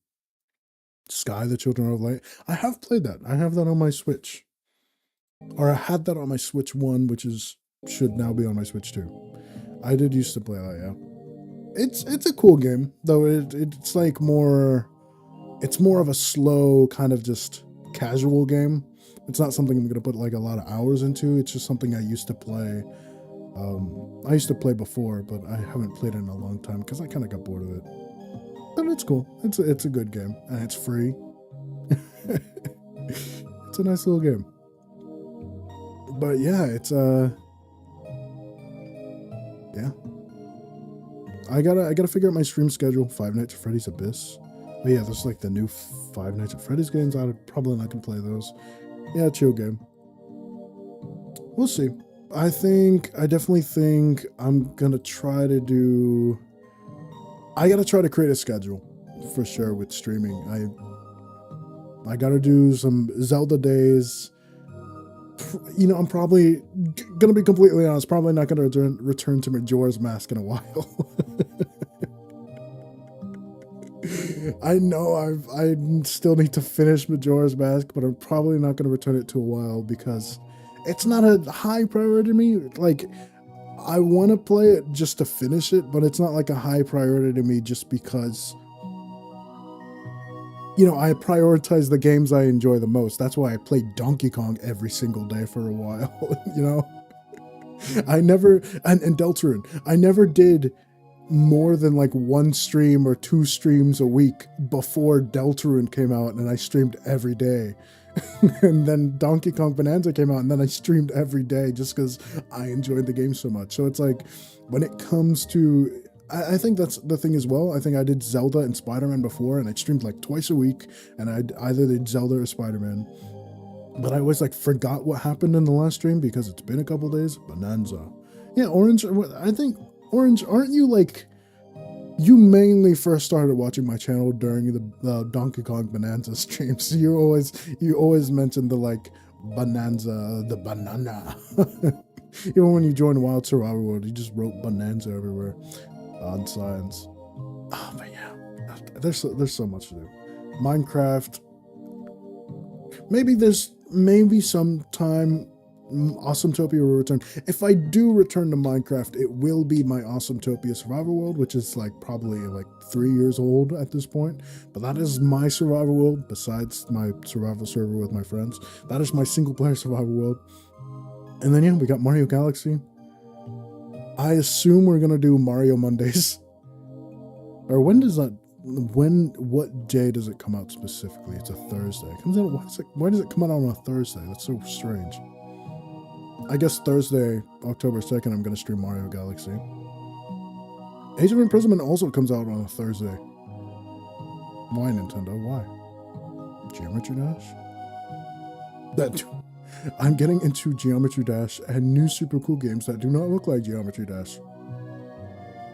Sky, the Children of Light. I have played that. I have that on my Switch. Or I had that on my Switch 1, which should now be on my Switch 2. I did used to play that, yeah. It's a cool game, though it's like more of a slow kind of just casual game. It's not something I'm gonna put like a lot of hours into. It's just something I used to play. I used to play before, but I haven't played it in a long time because I kind of got bored of it. But it's cool. It's a good game, and it's free. It's a nice little game. But yeah, it's yeah. I gotta figure out my stream schedule. Five Nights at Freddy's Abyss. But yeah, there's like the new Five Nights at Freddy's games. I'm probably not gonna play those. Yeah, chill game. We'll see. I definitely think I'm gonna try to do. I gotta try to create a schedule for sure with streaming. I gotta do some Zelda days. You know, I'm probably gonna be completely honest. Probably not gonna return to Majora's Mask in a while. I know I still need to finish Majora's Mask, but I'm probably not gonna return it to a while because it's not a high priority to me. Like, I want to play it just to finish it, but it's not like a high priority to me just because, you know, I prioritize the games I enjoy the most. That's why I played Donkey Kong every single day for a while, you know? And Deltarune. I never did more than like one stream or two streams a week before Deltarune came out, and I streamed every day. And then Donkey Kong Bonanza came out, and then I streamed every day just because I enjoyed the game so much. So it's like, when it comes to, I think that's the thing as well. I think I did Zelda and Spider-Man before, and I streamed like twice a week, and I either did Zelda or Spider-Man. But I always like forgot what happened in the last stream because it's been a couple days. Bonanza. Yeah, Orange, I think, Orange, aren't you like, you mainly first started watching my channel during the Donkey Kong Bonanza streams. You always mentioned the like Bonanza, the banana. Even when you joined Wild Survival World, you just wrote Bonanza everywhere on signs. Oh, but yeah, there's so much to do. Minecraft. Maybe some time Awesometopia will return. If I do return to Minecraft, it will be my Awesometopia survival world, which is like probably like 3 years old at this point. But that is my survival world, besides my survival server with my friends. That is my single player survival world. And then yeah, we got Mario Galaxy. I assume we're gonna do Mario Mondays. Or when does that? What day does it come out specifically? It's a Thursday. It comes out. Why does it come out on a Thursday? That's so strange. I guess Thursday, October 2nd, I'm gonna stream Mario Galaxy. Age of Imprisonment also comes out on a Thursday. Why, Nintendo? Why? Geometry Dash? That I'm getting into Geometry Dash and new super cool games that do not look like Geometry Dash.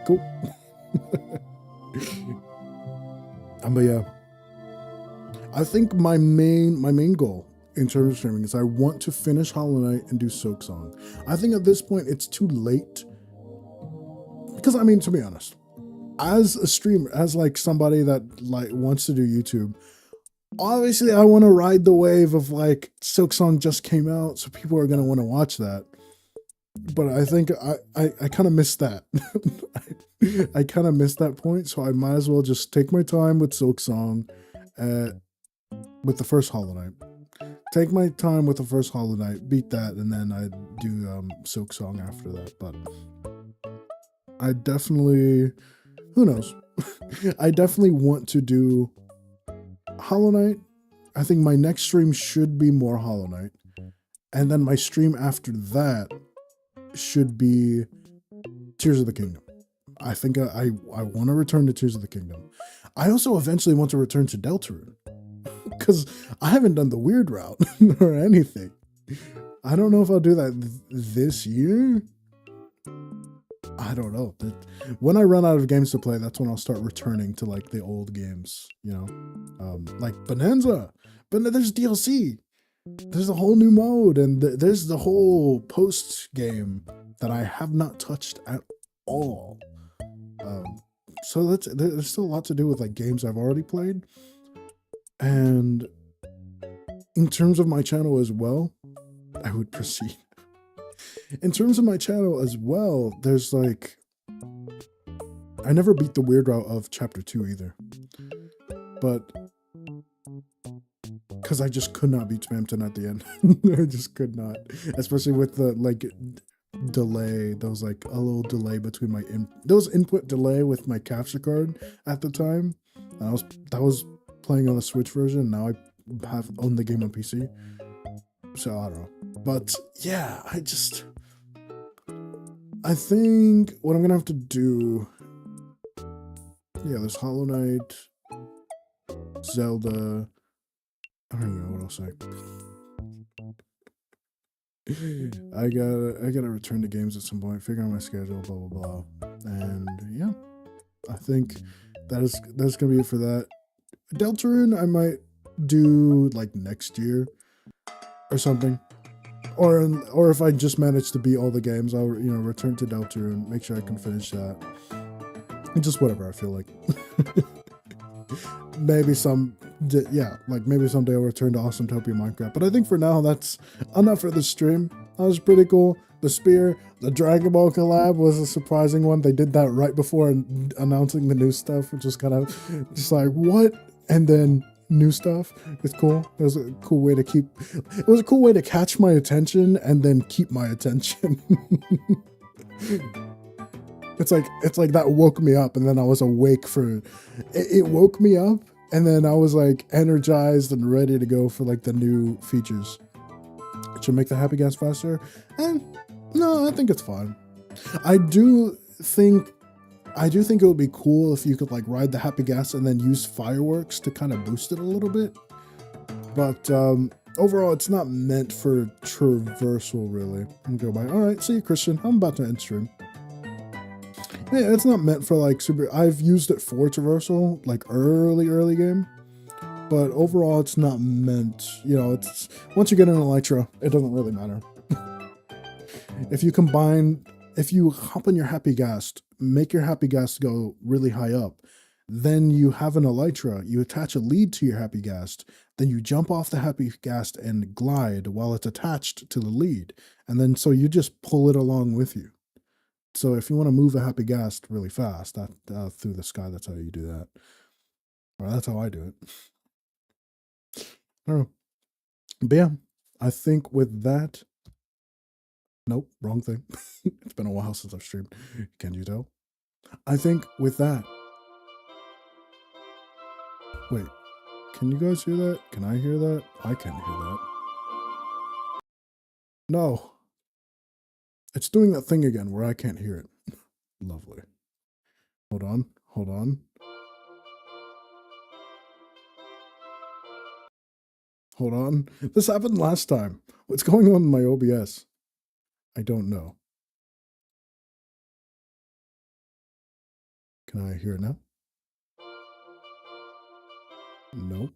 Cool. But yeah, I think my main goal in terms of streaming is I want to finish Hollow Knight and do Silksong. I think at this point it's too late, because I mean, to be honest, as a streamer, as like somebody that like wants to do YouTube, obviously I want to ride the wave of like Silksong just came out, so people are gonna want to watch that. But I think I kind of missed that. I kind of missed that point, so I might as well just take my time with Silksong, with the first Hollow Knight. Take my time with the first Hollow Knight, beat that, and then I do Silksong after that. But I definitely, who knows? I definitely want to do Hollow Knight. I think my next stream should be more Hollow Knight, and then my stream after that should be Tears of the Kingdom. I think I want to return to Tears of the Kingdom. I also eventually want to return to Deltarune, because I haven't done the weird route or anything. I don't know if I'll do that this year. I don't know. When I run out of games to play, that's when I'll start returning to like the old games, you know, like Bonanza. But there's DLC. There's a whole new mode, and there's the whole post game that I have not touched at all. So there's still a lot to do with like games I've already played. And in terms of my channel as well, I would proceed. In terms of my channel as well, there's like, I never beat the weird route of chapter 2 either. But because I just could not beat Spamton at the end. I just could not. Especially with the like delay. There was like a little delay between my there was input delay with my capture card at the time. That was playing on the Switch version. Now I have owned the game on PC. So I don't know. But yeah, I think what I'm gonna have to do. Yeah, there's Hollow Knight, Zelda. I don't even know what I'll say. I gotta return to games at some point, figure out my schedule, blah blah blah. And yeah, I think that's gonna be it for that. Deltarune I might do like next year or something. Or if I just manage to beat all the games, I'll return to Deltarune, make sure I can finish that. And just whatever I feel like. Maybe maybe someday I'll return to Awesometopia Minecraft. But I think for now, that's enough for the stream. That was pretty cool. The spear, the Dragon Ball collab was a surprising one. They did that right before announcing the new stuff, which was kind of just like, what? And then new stuff. It's cool. It was a cool way to catch my attention and then keep my attention. It's like that woke me up, and then I was awake for it woke me up, and then I was like energized and ready to go for like the new features. It should make the happy gas faster. And no, I think it's fine. I do think it would be cool if you could like ride the happy gas and then use fireworks to kind of boost it a little bit. But overall, it's not meant for traversal really. I'm gonna go by. All right, see you, Christian. I'm about to end stream. Yeah, it's not meant for like super. I've used it for traversal, like early game, but overall, it's not meant. It's once you get an Elytra, it doesn't really matter. If you hop on your happy gas, make your happy gas go really high up, then you have an Elytra. You attach a lead to your happy gas. then you jump off the happy gas and glide while it's attached to the lead. And then so you just pull it along with you. So if you want to move a happy gas really fast through the sky, that's how you do that. Or that's how I do it. I don't know. But yeah, I think with that... Nope, wrong thing. It's been a while since I've streamed. Can you tell? I think with that... Wait, can you guys hear that? Can I hear that? I can hear that. No. It's doing that thing again where I can't hear it. Lovely. Hold on, hold on. Hold on. This happened last time. What's going on in my OBS? I don't know. Can I hear it now? Nope.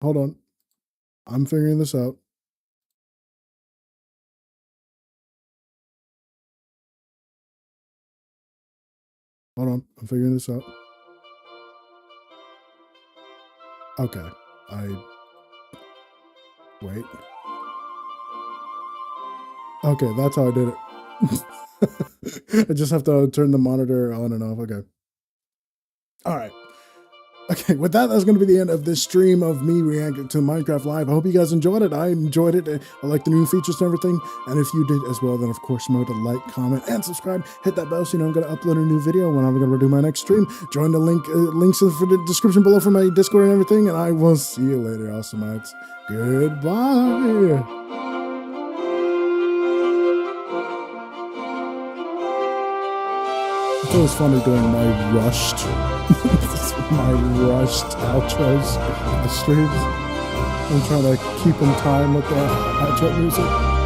Hold on. I'm figuring this out. Hold on. I'm figuring this out. Okay. Wait. Okay, that's how I did it. I just have to turn the monitor on and off. Okay. All right. Okay, with that, that's going to be the end of this stream of me reacting to Minecraft Live. I hope you guys enjoyed it. I enjoyed it. I like the new features and everything. And if you did as well, then of course, remember to like, comment, and subscribe. Hit that bell so you know I'm going to upload a new video when I'm going to do my next stream. Join the links for the description below for my Discord and everything. And I will see you later, Awesomeites. Goodbye. It's always funny doing my rushed outros of the streams. I'm trying to keep in time with the outro music.